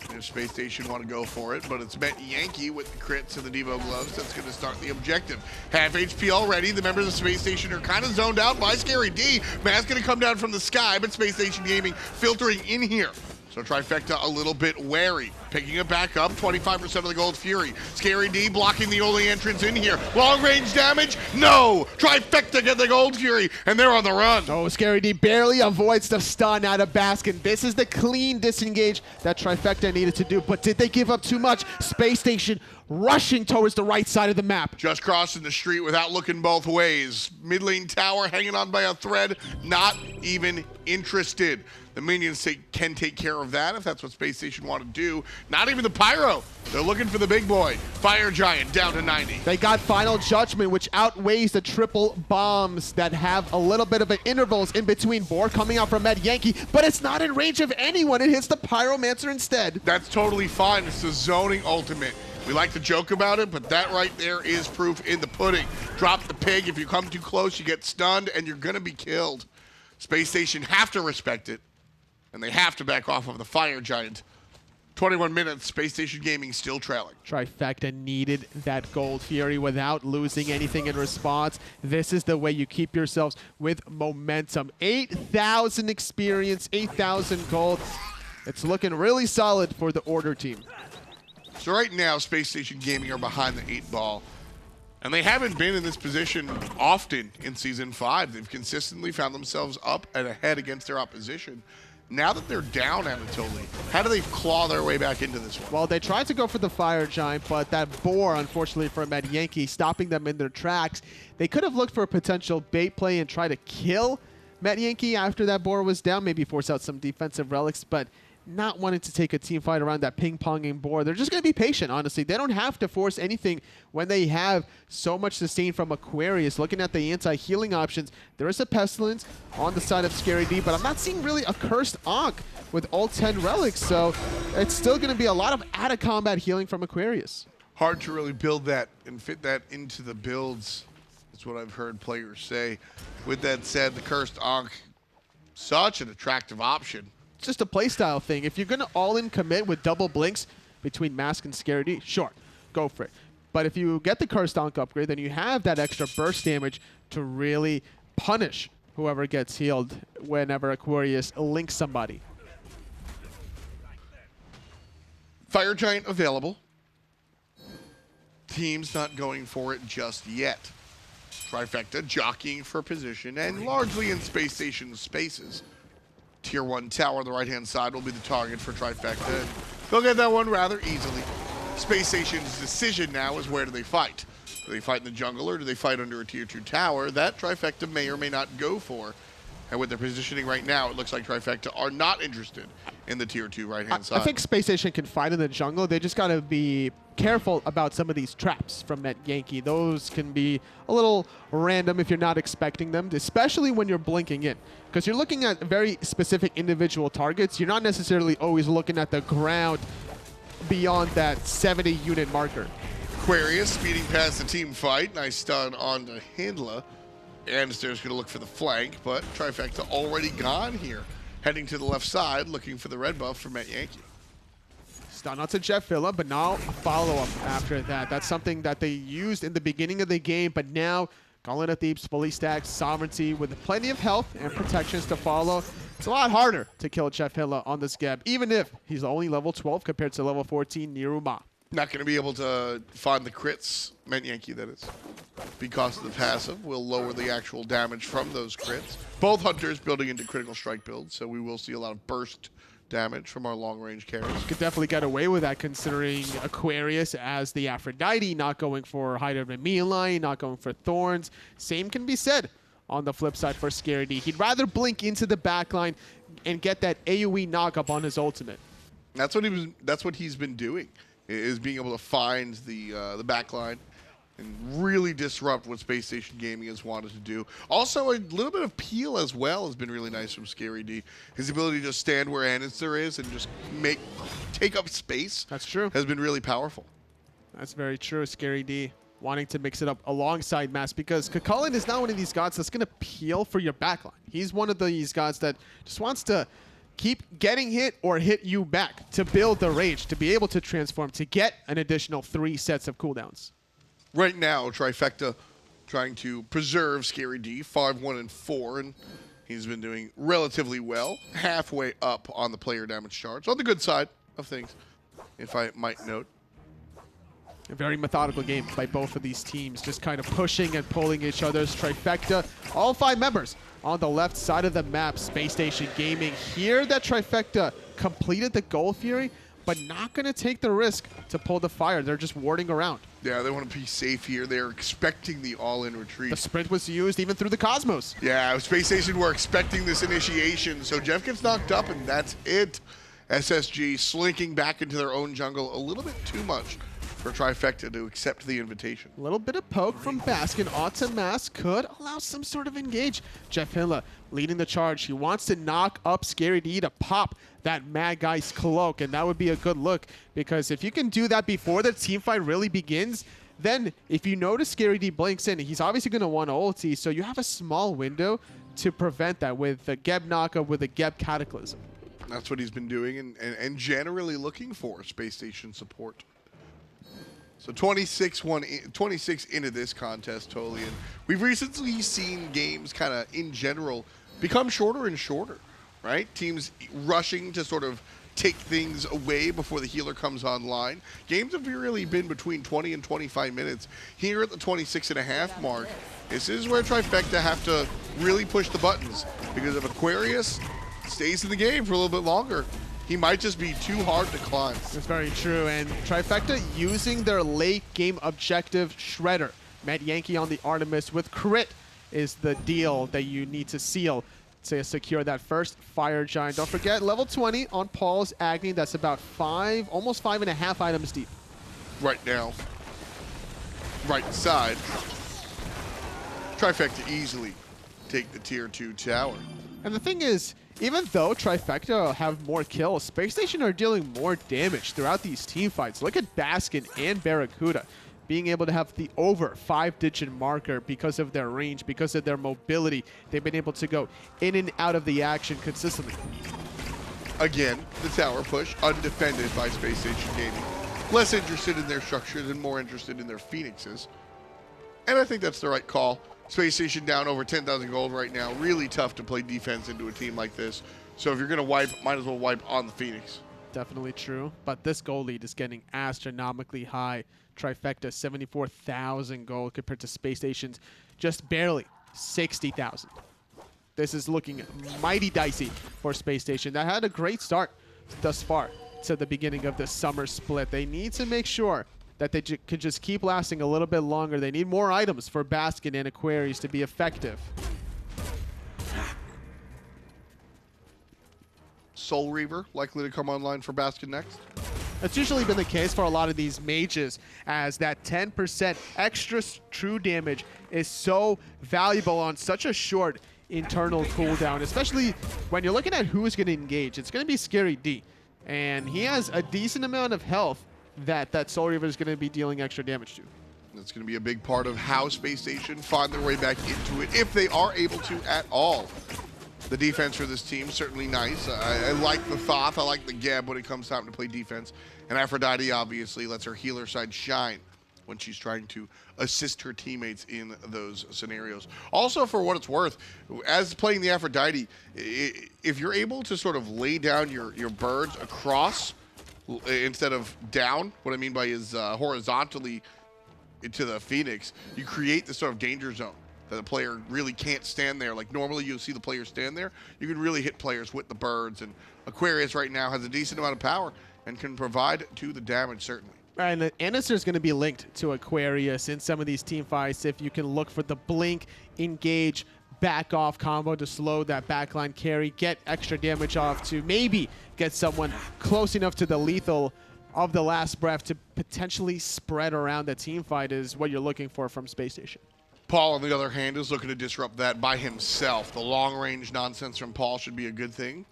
If Space Station want to go for it, but it's Metyankey with the crits and the Devo gloves that's going to start the objective. Half HP already. The members of Space Station are kind of zoned out by Scary D. Mass going to come down from the sky, but Space Station Gaming filtering in here. So Trifecta a little bit wary. Picking it back up, 25% of the Gold Fury. Scary D blocking the only entrance in here. Long range damage? No! Trifecta get the Gold Fury, and they're on the run. Oh, Scary D barely avoids the stun out of Baskin. This is the clean disengage that Trifecta needed to do, but did they give up too much? Space Station rushing towards the right side of the map. Just crossing the street without looking both ways. Mid lane tower hanging on by a thread, not even interested. The minions can take care of that if that's what Space Station want to do. Not even the Pyro. They're looking for the big boy. Fire Giant down to 90. They got Final Judgment, which outweighs the triple bombs that have a little bit of an intervals in between. Boar coming out from Metyankey, but it's not in range of anyone. It hits the Pyromancer instead. That's totally fine. It's the zoning ultimate. We like to joke about it, but that right there is proof in the pudding. Drop the pig. If you come too close, you get stunned, and you're going to be killed. Space Station have to respect it, and they have to back off of the Fire Giant. 21 minutes, Space Station Gaming still trailing. Trifecta needed that Gold Fury without losing anything in response. This is the way you keep yourselves with momentum. 8,000 experience, 8,000 gold. It's looking really solid for the Order team. So right now, Space Station Gaming are behind the 8 ball. And they haven't been in this position often in Season 5. They've consistently found themselves up and ahead against their opposition. Now that they're down Anatoly, how do they claw their way back into this one? Well, they tried to go for the Fire Giant, but that Boar, unfortunately for Metyankey, stopping them in their tracks. They could have looked for a potential bait play and try to kill Metyankey after that Boar was down, maybe force out some defensive relics, but not wanting to take a team fight around that ping-ponging Boar. They're just going to be patient, honestly. They don't have to force anything when they have so much sustain from Aquarius. Looking at the anti-healing options, there is a Pestilence on the side of Scary D, but I'm not seeing really a Cursed Ankh with all 10 relics, so it's still going to be a lot of out-of-combat healing from Aquarius. Hard to really build that and fit that into the builds. That's what I've heard players say. With that said, the Cursed Ankh, such an attractive option. It's just a playstyle thing. If you're going to all-in commit with double blinks between Mask and Scary D, sure, go for it. But if you get the Cursed Ankh upgrade, then you have that extra burst damage to really punish whoever gets healed whenever Aquarius links somebody. Fire Giant available. Team's not going for it just yet. Trifecta jockeying for position and largely in Space Station spaces. Tier 1 tower on the right-hand side will be the target for Trifecta. They'll get that one rather easily. Space Station's decision now is where do they fight? Do they fight in the jungle or do they fight under a Tier 2 tower? That Trifecta may or may not go for. And with their positioning right now, it looks like Trifecta are not interested in the Tier 2 right-hand side. I think Space Station can fight in the jungle. They just got to be careful about some of these traps from Metyankey. Those can be a little random if you're not expecting them, especially when you're blinking in. Because you're looking at very specific individual targets. You're not necessarily always looking at the ground beyond that 70-unit marker. Aquarius speeding past the team fight. Nice stun on the Hindla. Andinster's going to look for the flank, but Trifecta already gone here. Heading to the left side, looking for the red buff for Metyankey. Stun onto JeffHindla, but now a follow-up after that. That's something that they used in the beginning of the game, but now Gauntlet of Thebes fully stacked, Sovereignty with plenty of health and protections to follow. It's a lot harder to kill JeffHindla on this Geb, even if he's only level 12 compared to level 14 NeiruMah. Not going to be able to find the crits, Metyankey that is, because of the passive. Will lower the actual damage from those crits. Both hunters building into critical strike builds, so we will see a lot of burst damage from our long-range carries. Could definitely get away with that considering Aquarius as the Aphrodite, not going for Hydra and Mealine, not going for Thorns. Same can be said on the flip side for Scary D. He'd rather blink into the backline and get that AoE knock-up on his ultimate. That's what he's been doing, is being able to find the backline and really disrupt what Spacestation Gaming has wanted to do. Also, a little bit of peel as well has been really nice from ScaryD. His ability to just stand where andinster is and just take up space. That's true. Has been really powerful. That's very true. ScaryD wanting to mix it up alongside Mask, because Chulainn is not one of these gods that's going to peel for your backline. He's one of these gods that just wants to keep getting hit or hit you back to build the rage, to be able to transform, to get an additional 3 sets of cooldowns. Right now, Trifecta trying to preserve ScaryD, 5-1-4, and he's been doing relatively well, halfway up on the player damage charts, on the good side of things, if I might note. A very methodical game by both of these teams, just kind of pushing and pulling each other's. Trifecta, all 5 members on the left side of the map. Spacestation Gaming here that Trifecta completed the Gold Fury, but not going to take the risk to pull the fire. They're just warding around. Yeah, they want to be safe here. They're expecting the all-in retreat. The sprint was used even through the Cosmos. Yeah, Spacestation were expecting this initiation, so Jeff gets knocked up, and that's it. SSG slinking back into their own jungle a little bit too much for Trifecta to accept the invitation. A little bit of poke from Baskin onto Mask could allow some sort of engage. JeffHindla leading the charge. He wants to knock up ScaryD to pop that Mad Guy's cloak, and that would be a good look, because if you can do that before the team fight really begins, then if you notice ScaryD blinks in, he's obviously going to want to ulti, so you have a small window to prevent that with the Geb knockup, with the Geb Cataclysm. That's what he's been doing and generally looking for Space Station support. So 26 into this contest totally, and we've recently seen games kind of in general become shorter and shorter, right? Teams rushing to sort of take things away before the healer comes online. Games have really been between 20 and 25 minutes. Here at the 26.5 mark, this is where Trifecta have to really push the buttons, because if Aquarius stays in the game for a little bit longer, he might just be too hard to climb. That's very true, and Trifecta using their late game objective Shredder. Metyankey on the Artemis with crit is the deal that you need to seal to secure that first Fire Giant. Don't forget, level 20 on Paul's Agni. That's about almost 5.5 items deep. Right now, right side, Trifecta easily take the tier 2 tower. And the thing is, even though Trifecta have more kills, Spacestation are dealing more damage throughout these team fights. Look at Baskin and BaRRaCCuDDa being able to have the over 5-digit marker because of their range, because of their mobility. They've been able to go in and out of the action consistently. Again, the tower push, undefended by Spacestation Gaming. Less interested in their structures and more interested in their phoenixes. And I think that's the right call. Spacestation down over 10,000 gold right now. Really tough to play defense into a team like this. So if you're going to wipe, might as well wipe on the Phoenix. Definitely true. But this gold lead is getting astronomically high. Trifecta, 74,000 gold compared to Spacestation's just barely 60,000. This is looking mighty dicey for Spacestation. That had a great start thus far to the beginning of the summer split. They need to make sure that they could just keep lasting a little bit longer. They need more items for Baskin and Aquarius to be effective. Soul Reaver likely to come online for Baskin next. That's usually been the case for a lot of these mages, as that 10% extra true damage is so valuable on such a short internal cooldown, especially when you're looking at who's going to engage. It's going to be ScaryD, and he has a decent amount of health that Soul Reaver is going to be dealing extra damage to. That's going to be a big part of how Space Station find their way back into it, if they are able to at all. The defense for this team, certainly nice. I like the Thoth, I like the Geb when it comes time to play defense. And Aphrodite obviously lets her healer side shine when she's trying to assist her teammates in those scenarios. Also, for what it's worth, as playing the Aphrodite, if you're able to sort of lay down your birds across instead of down, what I mean by is horizontally into the Phoenix, you create this sort of danger zone that the player really can't stand there. Like normally you'll see the player stand there. You can really hit players with the birds, and Aquarius right now has a decent amount of power and can provide to the damage, certainly. And andinster is going to be linked to Aquarius in some of these team fights. If you can look for the blink, engage, back off combo to slow that backline carry, get extra damage off to maybe get someone close enough to the lethal of the last breath to potentially spread around the team fight is what you're looking for from Spacestation. Paul, on the other hand, is looking to disrupt that by himself. The long-range nonsense from Paul should be a good thing.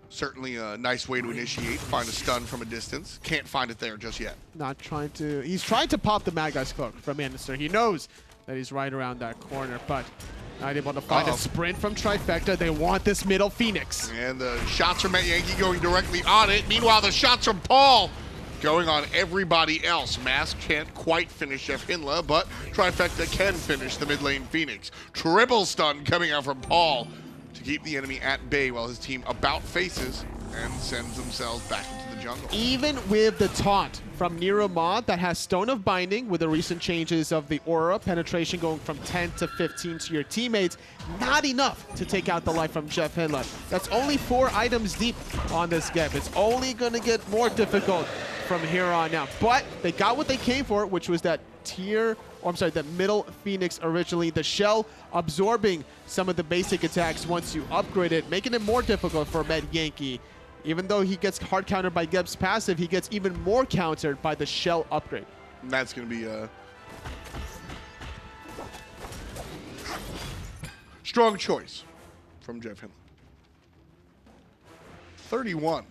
Certainly a nice way to initiate, find a stun from a distance. Can't find it there just yet. Not trying to... He's trying to pop the Mad Guy's cloak from andinster. He knows that he's right around that corner, but not able to find a sprint from Trifecta. They want this middle Phoenix. And the shots from Metyankey going directly on it. Meanwhile, the shots from Paul going on everybody else. Mask can't quite finish JeffHindla, but Trifecta can finish the mid lane Phoenix. Triple stun coming out from Paul to keep the enemy at bay while his team about faces and sends themselves back into the jungle. Even with the taunt from NeiruMah that has Stone of Binding with the recent changes of the aura, penetration going from 10 to 15 to your teammates, not enough to take out the life from JeffHindla. That's only 4 items deep on this gap. It's only going to get more difficult from here on out. But they got what they came for, which was that that middle Phoenix originally. The shell absorbing some of the basic attacks once you upgrade it, making it more difficult for Metyankey. Even though he gets hard countered by Geb's passive, he gets even more countered by the shell upgrade. And that's going to be a strong choice from JeffHindla. 31.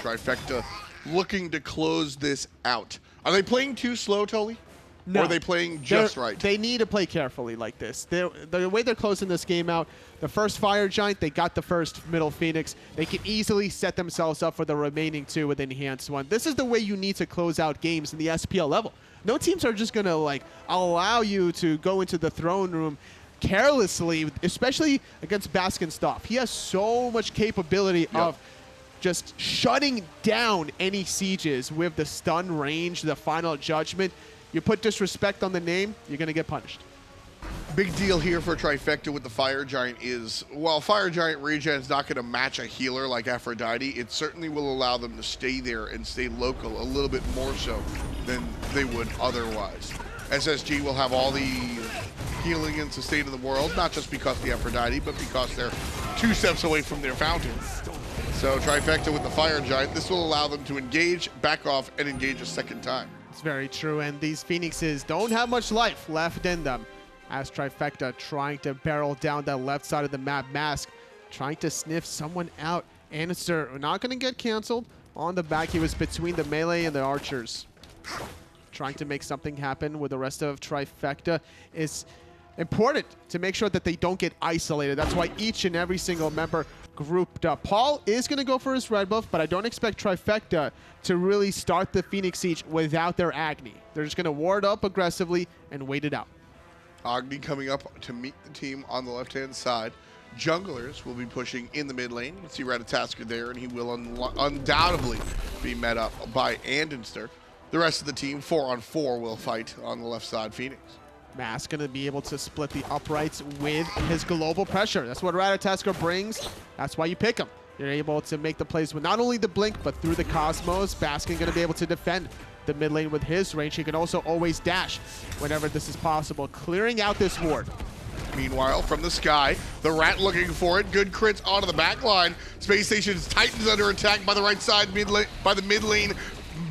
Trifecta looking to close this out. Are they playing too slow, Tully? No. Or are they playing just right? They need to play carefully like this. The way they're closing this game out, the first Fire Giant, they got the first middle Phoenix. They can easily set themselves up for the remaining 2 with Enhanced 1. This is the way you need to close out games in the SPL level. No teams are just going to allow you to go into the throne room carelessly, especially against Baskin stuff. He has so much capability of just shutting down any sieges with the stun range, the final judgment. You put disrespect on the name, you're going to get punished. Big deal here for Trifecta with the Fire Giant is, while Fire Giant regen is not going to match a healer like Aphrodite, it certainly will allow them to stay there and stay local a little bit more so than they would otherwise. SSG will have all the healing and sustain in the world, not just because the Aphrodite, but because they're 2 steps away from their fountain. So Trifecta with the Fire Giant, this will allow them to engage, back off, and engage a second time. It's very true, and these Phoenixes don't have much life left in them. As Trifecta trying to barrel down that left side of the map, Mask trying to sniff someone out. andinster not going to get canceled. On the back, he was between the melee and the archers. Trying to make something happen with the rest of Trifecta is important to make sure that they don't get isolated. That's why each and every single member grouped up. Paul is going to go for his red buff, but I don't expect Trifecta to really start the Phoenix Siege without their Agni. They're just going to ward up aggressively and wait it out. Agni coming up to meet the team on the left-hand side. Junglers will be pushing in the mid lane. You can see Ratatoskr there, and he will undoubtedly be met up by andinster. The rest of the team, 4-on-4, will fight on the left side Phoenix. Mask going to be able to split the uprights with his global pressure. That's what Ratatoskr brings. That's why you pick him. You're able to make the plays with not only the blink, but through the cosmos. Baskin going to be able to defend the mid lane with his range. He can also always dash whenever this is possible, clearing out this ward. Meanwhile, from the sky, the Rat looking for it. Good crits onto the back line. Spacestation's Titans under attack by the right side, by the mid lane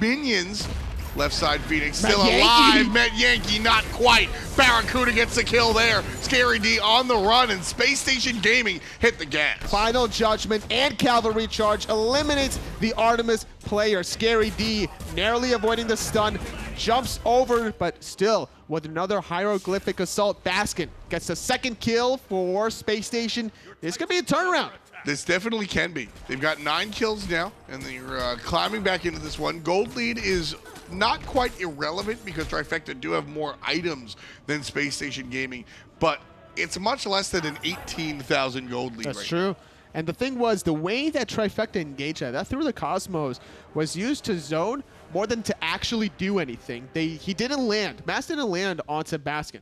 minions. Left side Phoenix still alive. Metyankey not quite. BaRRaCCuDDa gets the kill there. Scary D on the run, and Spacestation Gaming hit the gas. Final Judgment and Cavalry Charge eliminates the Artemis player. Scary D narrowly avoiding the stun. Jumps over, but still with another hieroglyphic assault. Baskin gets the second kill for Spacestation. This could be a turnaround. This definitely can be. They've got 9 kills now, and they're climbing back into this one. Gold lead is not quite irrelevant because Trifecta do have more items than Spacestation Gaming, but it's much less than an 18,000 gold lead. That's true. And the thing was, the way that Trifecta engaged that through the Cosmos was used to zone more than to actually do anything. He didn't land. Mask didn't land onto Baskin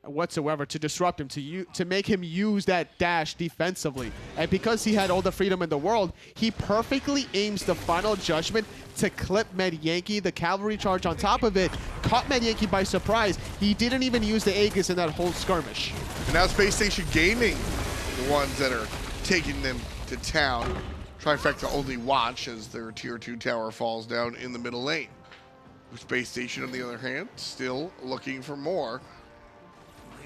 whatsoever to disrupt him, to make him use that dash defensively. And because he had all the freedom in the world, he perfectly aims the Final Judgment to clip Metyankey. The Cavalry Charge on top of it caught Metyankey by surprise. He didn't even use the Aegis in that whole skirmish. And now Spacestation Gaming, the ones that are taking them to town. Trifecta only watch as their tier 2 tower falls down in the middle lane. Space Station, on the other hand, still looking for more.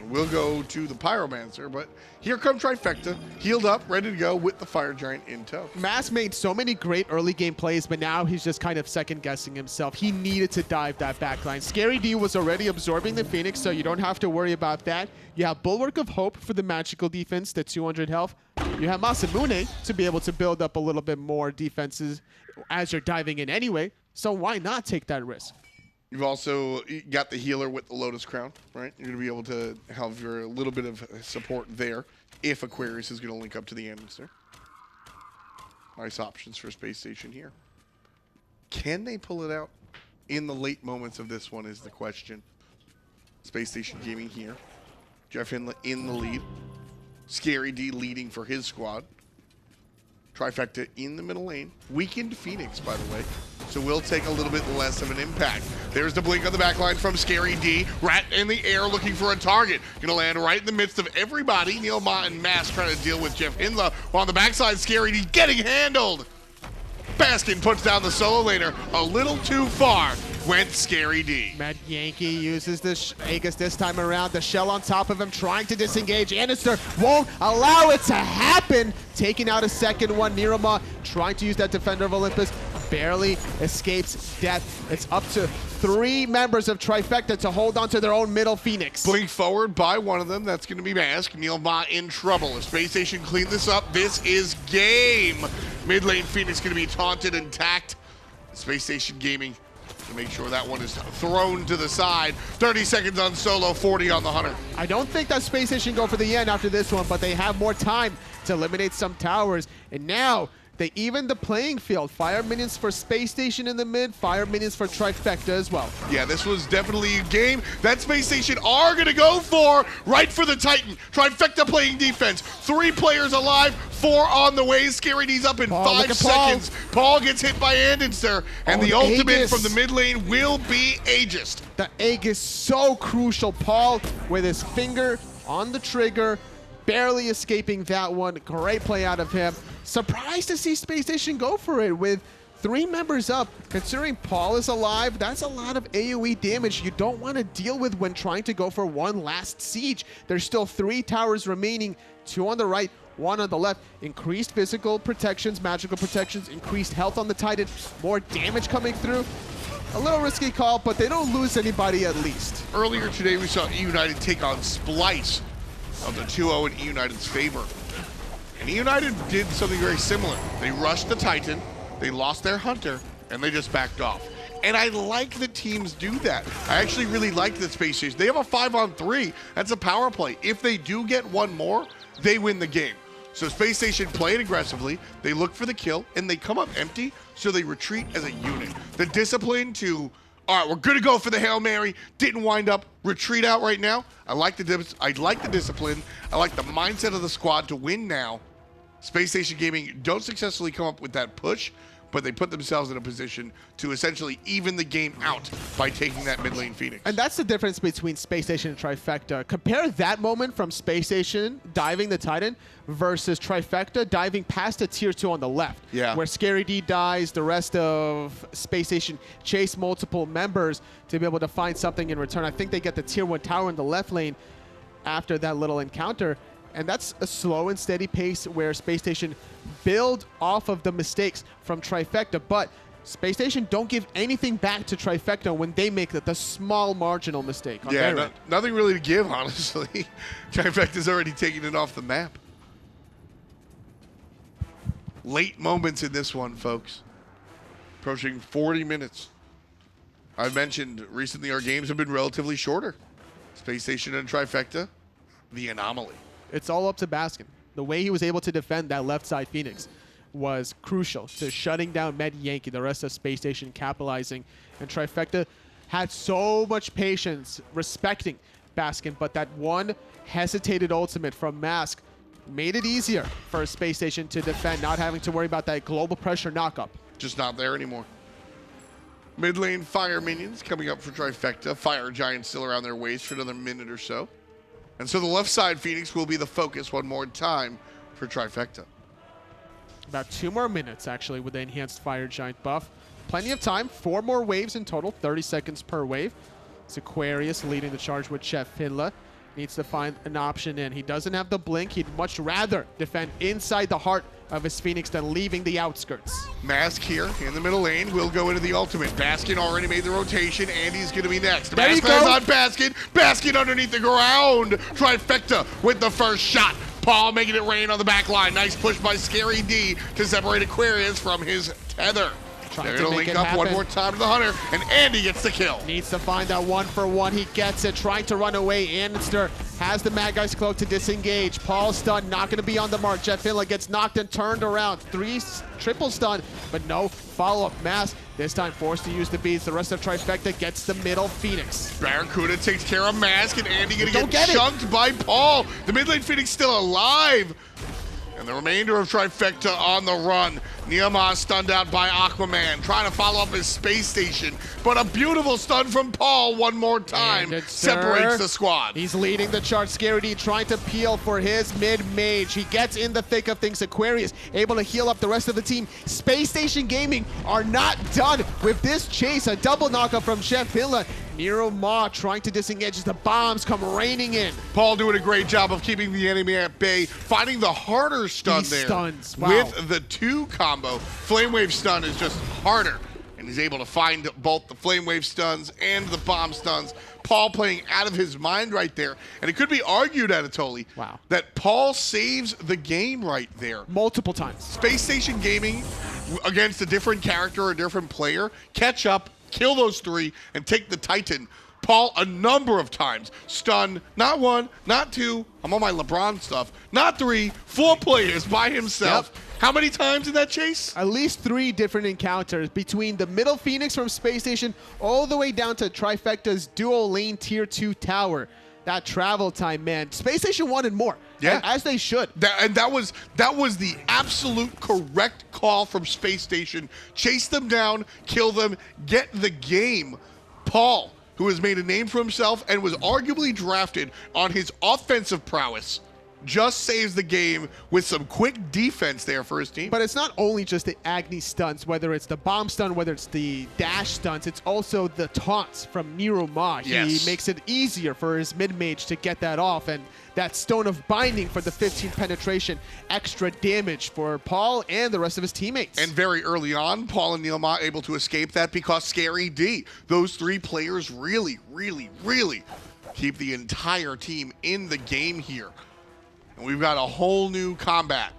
We'll go to the Pyromancer, but here comes Trifecta, healed up, ready to go with the Fire Giant in tow. Mask made so many great early game plays, but now he's just kind of second-guessing himself. He needed to dive that backline. Scary D was already absorbing the Phoenix, so you don't have to worry about that. You have Bulwark of Hope for the magical defense, the 200 health. You have Masamune to be able to build up a little bit more defenses as you're diving in anyway, so why not take that risk? You've also got the healer with the Lotus Crown, right? You're going to be able to have your little bit of support there if Aquarius is going to link up to the andinster. Nice options for Space Station here. Can they pull it out in the late moments of this one is the question. Space Station Gaming here. JeffHindla in the lead. Scary D leading for his squad. Trifecta in the middle lane. Weakened Phoenix, by the way. So we'll take a little bit less of an impact. There's the blink on the backline from Scary D. Rat in the air looking for a target. Gonna land right in the midst of everybody. NeiruMah and Mask trying to deal with JeffHindla. While on the backside, Scary D getting handled. Baskin puts down the solo laner a little too far. Went Scary D. Metyankey uses the Aegis this time around. The shell on top of him trying to disengage. Andinster won't allow it to happen. Taking out a second one. NeiruMah trying to use that Defender of Olympus. Barely escapes death. It's up to 3 members of Trifecta to hold on to their own middle Phoenix. Blink forward by one of them. That's going to be Mask. NeiruMah in trouble. If Space Station clean this up, this is game. Mid lane Phoenix going to be taunted and tacked. Space Station Gaming to make sure that one is thrown to the side. 30 seconds on solo, 40 on the Hunter. I don't think that Space Station go for the end after this one, but they have more time to eliminate some towers. And now they even the playing field. Fire minions for Space Station in the mid, fire minions for Trifecta as well. Yeah, this was definitely a game that Space Station are going to go for right for the Titan. Trifecta playing defense. 3 players alive, 4 on the way. Scary D's up in 5 seconds. Paul gets hit by andinster, and the ultimate Aegis from the mid lane will be Aegis. The Aegis so crucial. Paul with his finger on the trigger, barely escaping that one. Great play out of him. Surprised to see Space Station go for it with 3 members up. Considering Paul is alive, that's a lot of AoE damage you don't want to deal with when trying to go for one last siege. There's still 3 towers remaining, 2 on the right, 1 on the left. Increased physical protections, magical protections, increased health on the Titan, more damage coming through. A little risky call, but they don't lose anybody at least. Earlier today, we saw E United take on Splice of the 2-0 in E United's favor. And E United did something very similar. They rushed the Titan, they lost their Hunter, and they just backed off. And I like that teams do that. I actually really like that Space Station. They have a 5-on-3. That's a power play. If they do get one more, they win the game. So Space Station played aggressively, they look for the kill, and they come up empty, so they retreat as a unit. The discipline to, all right, we're gonna go for the Hail Mary, didn't wind up, retreat out right now. I like the discipline. I like the mindset of the squad to win now. Space Station Gaming don't successfully come up with that push, but they put themselves in a position to essentially even the game out by taking that mid lane Phoenix. And that's the difference between Space Station and Trifecta. Compare that moment from Space Station diving the Titan versus Trifecta diving past a tier 2 on the left. Yeah. Where Scary D dies, the rest of Space Station chase multiple members to be able to find something in return. I think they get the tier 1 tower in the left lane after that little encounter. And that's a slow and steady pace where Space Station build off of the mistakes from Trifecta. But Space Station don't give anything back to Trifecta when they make the small marginal mistake. Yeah, nothing really to give, honestly. Trifecta's already taken it off the map. Late moments in this one, folks. Approaching 40 minutes. I've mentioned recently our games have been relatively shorter. Space Station and Trifecta, the anomaly. It's all up to Baskin. The way he was able to defend that left side Phoenix was crucial to shutting down Metyankey, the rest of Space Station capitalizing. And Trifecta had so much patience respecting Baskin, but that one hesitated ultimate from Mask made it easier for Space Station to defend, not having to worry about that global pressure knockup. Just not there anymore. Mid lane Fire Minions coming up for Trifecta. Fire Giants still around their waist for another minute or so. And so the left side Phoenix will be the focus one more time for Trifecta. About 2 more minutes, actually, with the enhanced Fire Giant buff. Plenty of time. 4 more waves in total, 30 seconds per wave. It's Aquarius leading the charge with JeffHindla. Needs to find an option in. He doesn't have the blink. He'd much rather defend inside the heart of his Phoenix than leaving the outskirts. Mask here in the middle lane will go into the ultimate. Baskin already made the rotation. Andy's going to be next. There Mask you go. on Baskin. Baskin underneath the ground. Trifecta with the first shot. Paul making it rain on the back line. Nice push by Scary D to separate Aquarius from his tether. They're going to link up one more time to the Hunter, and Andy gets the kill. Needs to find that 1-for-1. He gets it, trying to run away. Andinster has the Mad Guy's Cloak to disengage. Paul stun, not going to be on the mark. JeffHindla gets knocked and turned around. 3 triple stun, but no follow-up. Mask, this time forced to use the beads. The rest of Trifecta gets the middle Phoenix. BaRRaCCuDDa takes care of Mask, and Andy going to get chunked by Paul. The mid lane Phoenix still alive. And the remainder of Trifecta on the run. NeiruMah stunned out by Aquaman, trying to follow up his space station. But a beautiful stun from Paul one more time separates the squad. He's leading the charge. Scary D trying to peel for his mid-mage. He gets in the thick of things. Aquarius able to heal up the rest of the team. Spacestation Gaming are not done with this chase. A double knockup from JeffHindla. NeiruMah trying to disengage as the bombs come raining in. Paul doing a great job of keeping the enemy at bay, finding the harder stun there. Stuns. Wow. With the 2 combo. Flame Wave stun is just harder, and he's able to find both the Flame Wave stuns and the bomb stuns. Paul playing out of his mind right there, and it could be argued, Anatoly, that Paul saves the game right there. Multiple times. Space Station Gaming against a different character or a different player, catch up, kill those 3, and take the Titan. Paul a number of times. Stun, not 1, not 2, I'm on my LeBron stuff, not 3, 4 players by himself. Yep. How many times in that chase? At least 3 different encounters between the middle Phoenix from Space Station all the way down to Trifecta's dual lane tier 2 tower. That travel time, man. Space Station wanted more. Yeah. As they should. That was the absolute correct call from Space Station. Chase them down, kill them, get the game. Paul, who has made a name for himself and was arguably drafted on his offensive prowess, just saves the game with some quick defense there for his team. But it's not only just the Agni stunts, whether it's the bomb stun, whether it's the dash stunts, it's also the taunts from NeiruMah. Yes. He makes it easier for his mid-mage to get that off, and that Stone of Binding for the 15 penetration, extra damage for Paul and the rest of his teammates. And very early on, Paul and NeiruMah able to escape that because Scary D, those 3 players really, really, really keep the entire team in the game here. And we've got a whole new combat.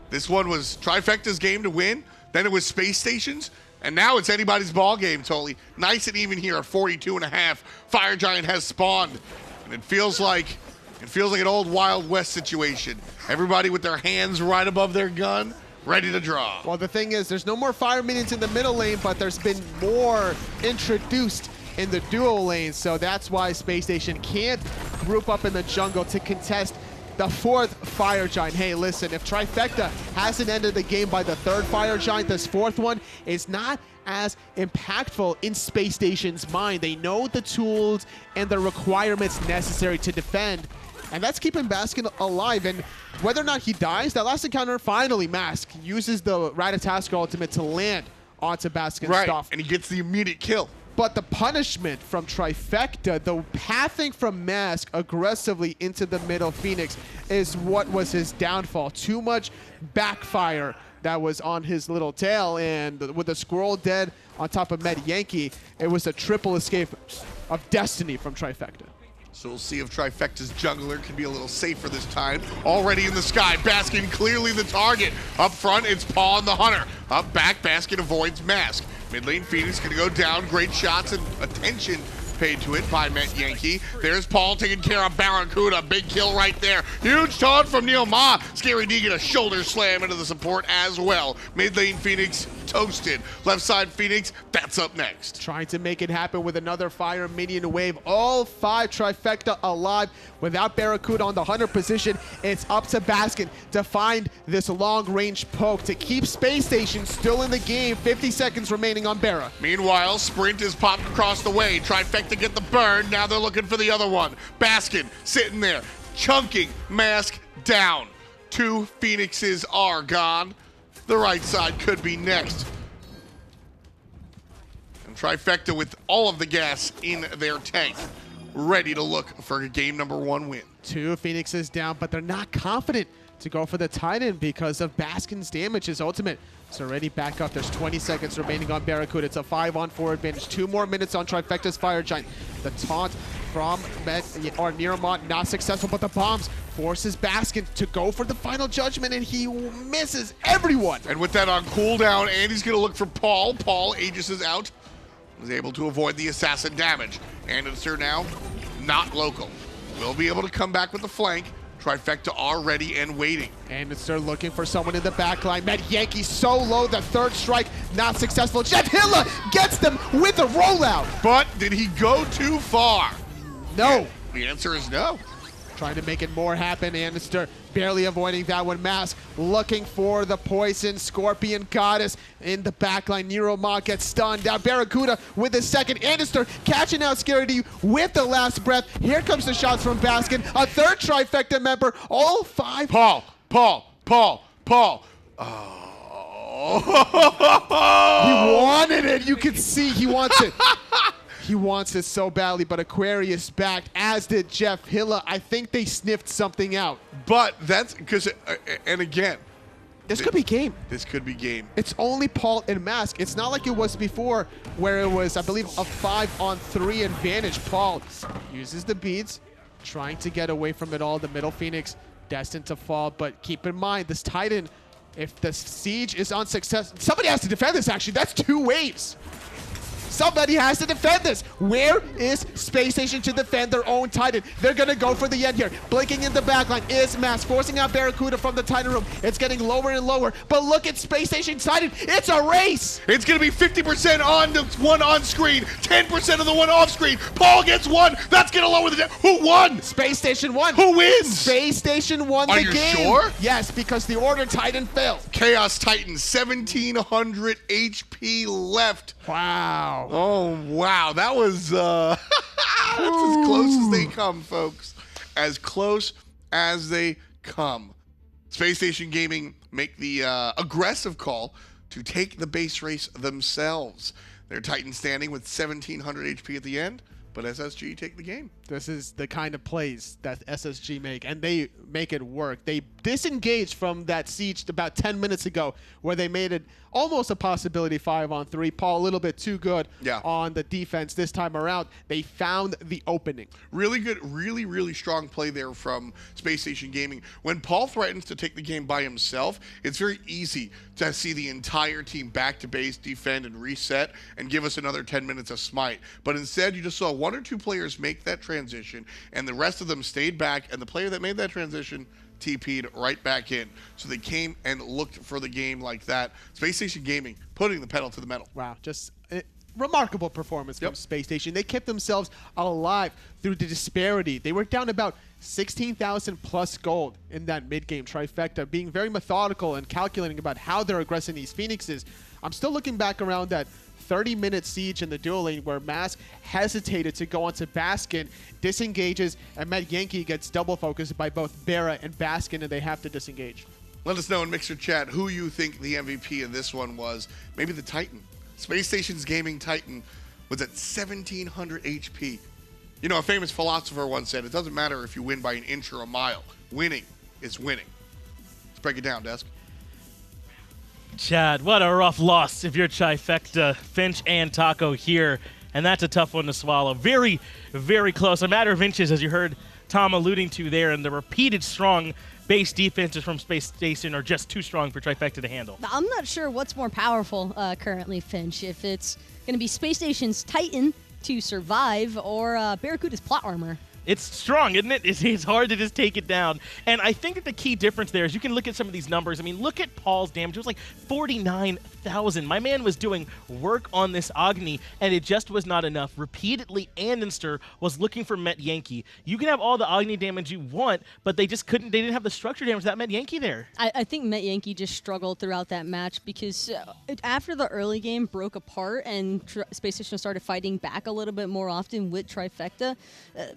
This one was Trifecta's game to win. Then it was Space Station's. And now it's anybody's ball game, totally. Nice and even here at 42.5. Fire Giant has spawned. And it feels like an old Wild West situation. Everybody with their hands right above their gun, ready to draw. Well, the thing is, there's no more fire minions in the middle lane, but there's been more introduced in the dual lane. So that's why Space Station can't group up in the jungle to contest the 4th Fire Giant. Hey, listen, if Trifecta hasn't ended the game by the 3rd Fire Giant, this 4th one is not as impactful in Space Station's mind. They know the tools and the requirements necessary to defend, and that's keeping Baskin alive. And whether or not he dies, that last encounter, finally Mask uses the Ratatoskr ultimate to land onto Baskin's stuff. And he gets the immediate kill. But the punishment from Trifecta, the pathing from Mask aggressively into the middle Phoenix, is what was his downfall. Too much backfire that was on his little tail, and with the squirrel dead on top of Metyankey, it was a triple escape of destiny from Trifecta. So we'll see if Trifecta's jungler can be a little safer this time. Already in the sky, Baskin clearly the target. Up front, it's Paul and the Hunter. Up back, Baskin avoids Mask. Mid lane Phoenix gonna go down. Great shots and attention paid to it by Metyankey. There's Paul taking care of BaRRaCCuDDa. Big kill right there. Huge taunt from NeiruMah. Scary D get a shoulder slam into the support as well. Mid lane Phoenix toasted. Left side Phoenix, that's up next. Trying to make it happen with another fire minion wave. All 5 Trifecta alive. Without BaRRaCCuDDa on the Hunter position, it's up to Baskin to find this long-range poke to keep Space Station still in the game. 50 seconds remaining on BaRRa. Meanwhile, Sprint is popped across the way. Trifecta get the burn. Now they're looking for the other one. Baskin sitting there, chunking Mask down. 2 Phoenixes are gone. The right side could be next. And Trifecta with all of the gas in their tank, ready to look for a game number 1 win. 2 Phoenixes down, but they're not confident to go for the Titan because of Baskin's damage. His ultimate is already back up. There's 20 seconds remaining on BaRRaCCuDDa. It's a 5-on-4 advantage. 2 more minutes on Trifecta's Fire Giant. The taunt from NeiruMah not successful, but the bombs forces Baskin to go for the final judgment, and he misses everyone. And with that on cooldown, Andy's going to look for Paul. Paul Aegis out. Was able to avoid the assassin damage. Andinster now not local. Will be able to come back with the flank. Trifecta are ready and waiting. Andinster looking for someone in the back line. Metyankey so low, the 3rd strike not successful. JeffHindla gets them with a rollout. But did he go too far? No. The answer is no. Trying to make it more happen. Andinster barely avoiding that one. Mask looking for the poison. Scorpion Goddess in the backline. NeiruMah gets stunned. Now BaRRaCCuDDa with the second. Andinster catching out Scaredy with the last breath. Here comes the shots from Baskin. A 3rd Trifecta member. All 5. Paul. Oh. He wanted it. You can see he wants it. He wants it so badly, but Aquarius backed, as did JeffHindla. I think they sniffed something out. But that's because, and again, This could be game. This could be game. It's only Paul and Mask. It's not like it was before where it was, I believe, a 5-on-3 advantage. Paul uses the beads, trying to get away from it all. The middle Phoenix destined to fall, but keep in mind, this Titan, if the siege is unsuccessful, somebody has to defend this, actually. That's 2 waves. Somebody has to defend this. Where is Spacestation to defend their own Titan? They're going to go for the end here. Blinking in the backline is Mask, forcing out BaRRaCCuDDa from the Titan room. It's getting lower and lower, but look at Spacestation's Titan. It's a race. It's going to be 50% on the one on screen, 10% of the one off screen. Paul gets 1. That's going to lower the... Who won? Spacestation won. Who wins? Spacestation won the game. Are you sure? Yes, because the Order Titan failed. Chaos Titan, 1,700 HP left. Wow. Oh, wow. That was that's as close as they come, folks. As close as they come. Spacestation Gaming make the aggressive call to take the base race themselves. Their Titan standing with 1,700 HP at the end, but SSG take the game. This is the kind of plays that SSG make, and they make it work. They disengaged from that siege about 10 minutes ago, where they made it almost a possibility 5-on-3. Paul a little bit too good on the defense this time around. They found the opening. Really good, really strong play there from Spacestation Gaming. When Paul threatens to take the game by himself, it's very easy to see the entire team back to base, defend, and reset, and give us another 10 minutes of smite. But instead, you just saw 1 or 2 players make that transition, and the rest of them stayed back, and the player that made that transition TP'd right back in. So they came and looked for the game like that. Spacestation Gaming putting the pedal to the metal. Wow, just remarkable performance from Spacestation. They kept themselves alive through the disparity. They were down about 16,000 plus gold in that mid-game Trifecta, being very methodical and calculating about how they're aggressing these Phoenixes. I'm still looking back around that 30-minute siege in the duel lane where Mask hesitated to go onto Baskin, disengages, and Metyankey gets double focused by both BaRRa and Baskin, and they have to disengage. Let us know in Mixer Chat who you think the MVP of this one was. Maybe the Titan. Spacestation's Gaming Titan was at 1,700 HP. You know, a famous philosopher once said, it doesn't matter if you win by an inch or a mile. Winning is winning. Let's break it down, Desk. Chad, what a rough loss if you're Trifecta, Finch and Taco here, and that's a tough one to swallow. Very close. A matter of inches, as you heard Tom alluding to there, and the repeated strong base defenses from Spacestation are just too strong for Trifecta to handle. I'm not sure what's more powerful currently, Finch, if it's going to be Spacestation's Titan to survive or BaRRaCCuDDa's plot armor. It's strong, isn't it? It's hard to just take it down. And I think that the key difference there is you can look at some of these numbers. I mean, look at Paul's damage. It was like 49,000. My man was doing work on this Agni, and it just was not enough. Repeatedly, Andinster was looking for Metyankey. You can have all the Agni damage you want, but they just couldn't. They didn't have the structure damage that Metyankey there. I think Metyankey just struggled throughout that match because after the early game broke apart and Spacestation started fighting back a little bit more often with Trifecta,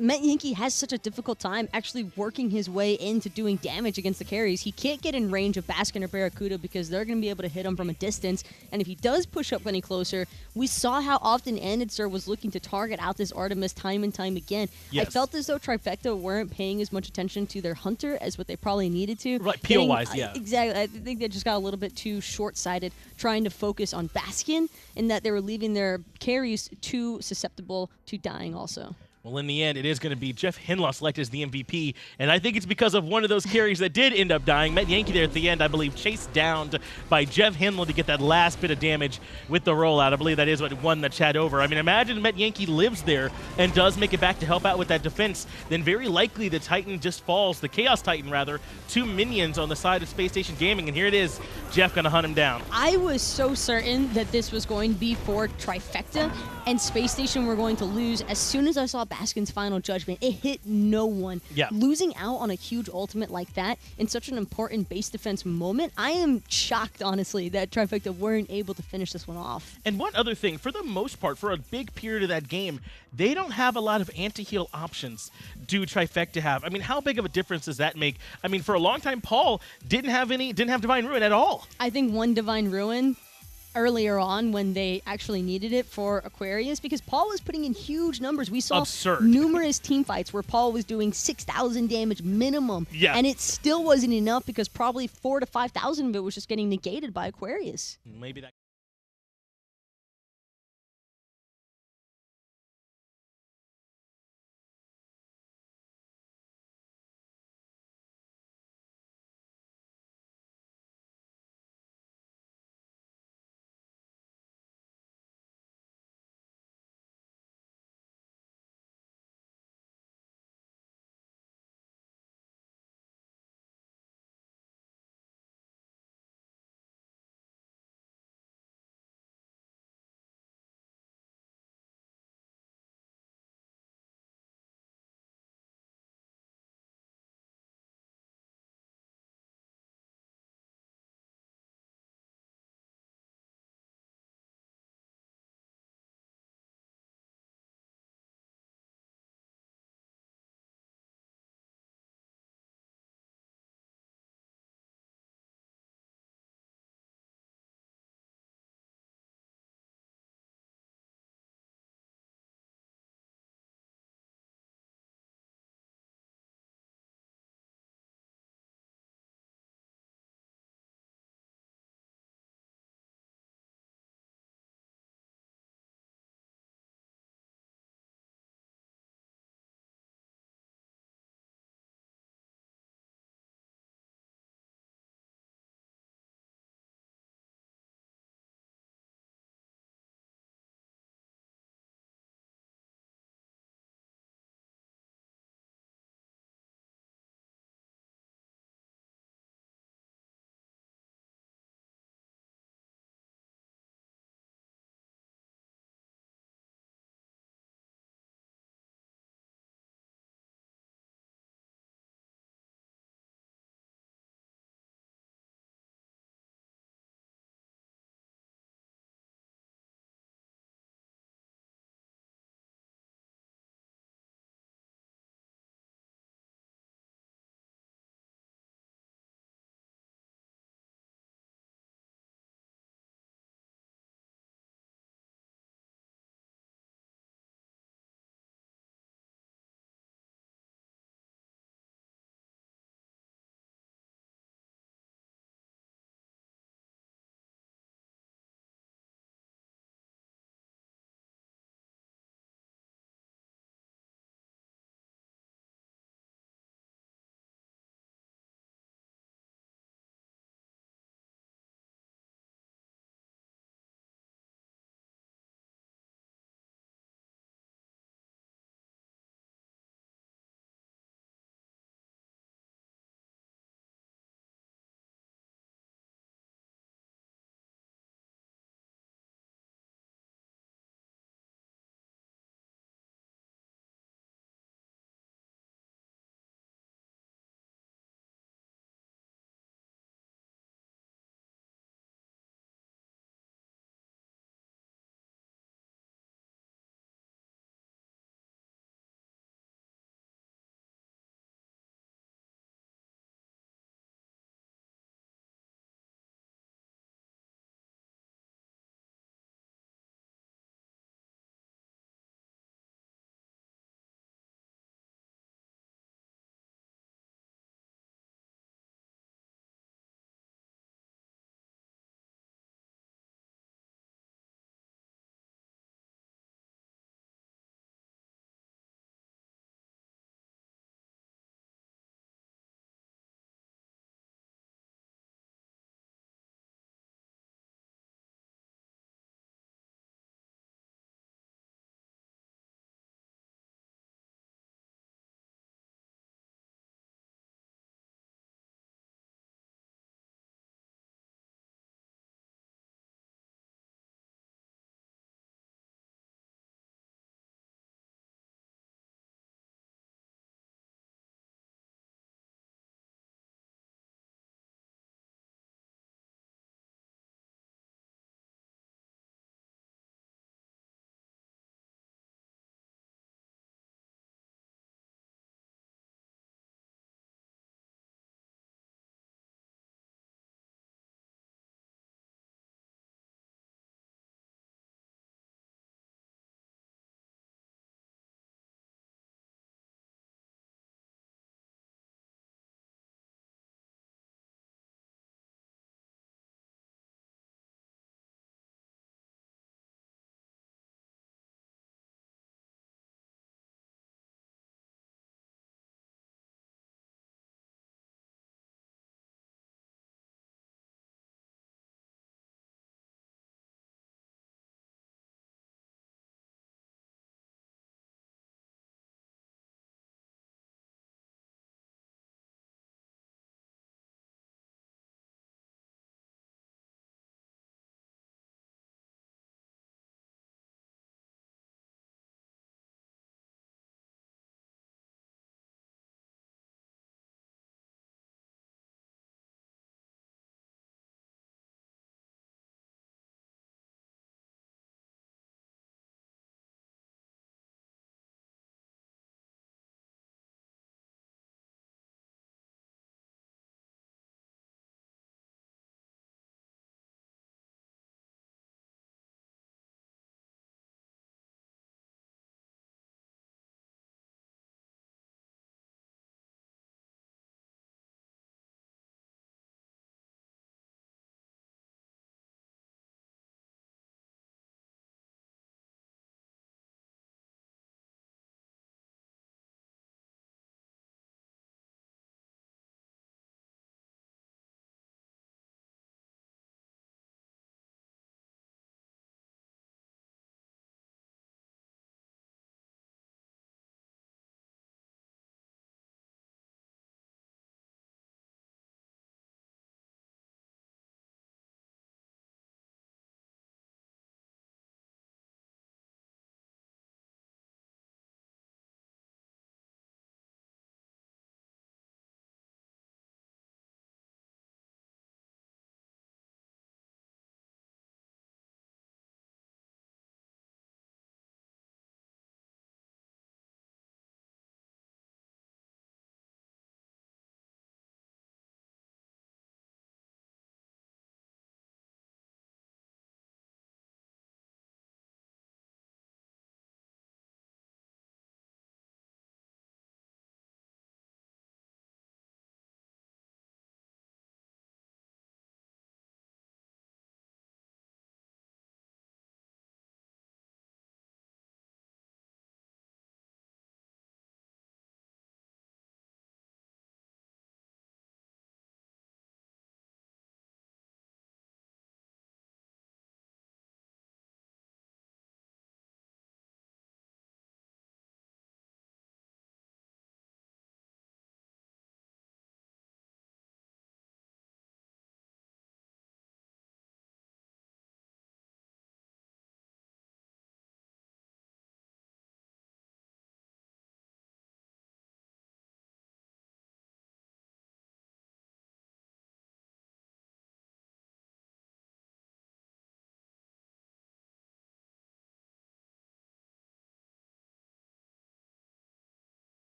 Metyankey Metyankey has such a difficult time actually working his way into doing damage against the carries. He can't get in range of Baskin or BaRRaCCuDDa because they're going to be able to hit him from a distance. And if he does push up any closer, we saw how often andinster was looking to target out this Artemis time and time again. Yes. I felt as though Trifecta weren't paying as much attention to their hunter as what they probably needed to. Right, peel-wise, yeah. Exactly. I think they just got a little bit too short-sighted trying to focus on Baskin, and that they were leaving their carries too susceptible to dying also. Well, in the end, it is going to be JeffHindla selected as the MVP, and I think it's because of one of those carries that did end up dying. Metyankey there at the end, I believe, chased down by JeffHindla to get that last bit of damage with the rollout. I believe that is what won the chat over. I mean, imagine Metyankey lives there and does make it back to help out with that defense, then very likely the Titan just falls, the Chaos Titan rather, 2 minions on the side of Spacestation Gaming, and here it is, Jeff going to hunt him down. I was so certain that this was going to be for Trifecta, and Spacestation were going to lose. As soon as I saw Baskin's final judgment, it hit no one. Yeah. Losing out on a huge ultimate like that in such an important base defense moment, I am shocked, honestly, that Trifecta weren't able to finish this one off. And one other thing, for the most part, for a big period of that game, they don't have a lot of anti-heal options. Do Trifecta have? I mean, how big of a difference does that make? I mean, for a long time, Paul didn't have Divine Ruin at all. I think one Divine Ruin earlier on when they actually needed it for Aquarius, because Paul was putting in huge numbers. We saw numerous team fights where Paul was doing 6,000 damage minimum, and it still wasn't enough because probably 4,000 to 5,000 of it was just getting negated by Aquarius. Maybe that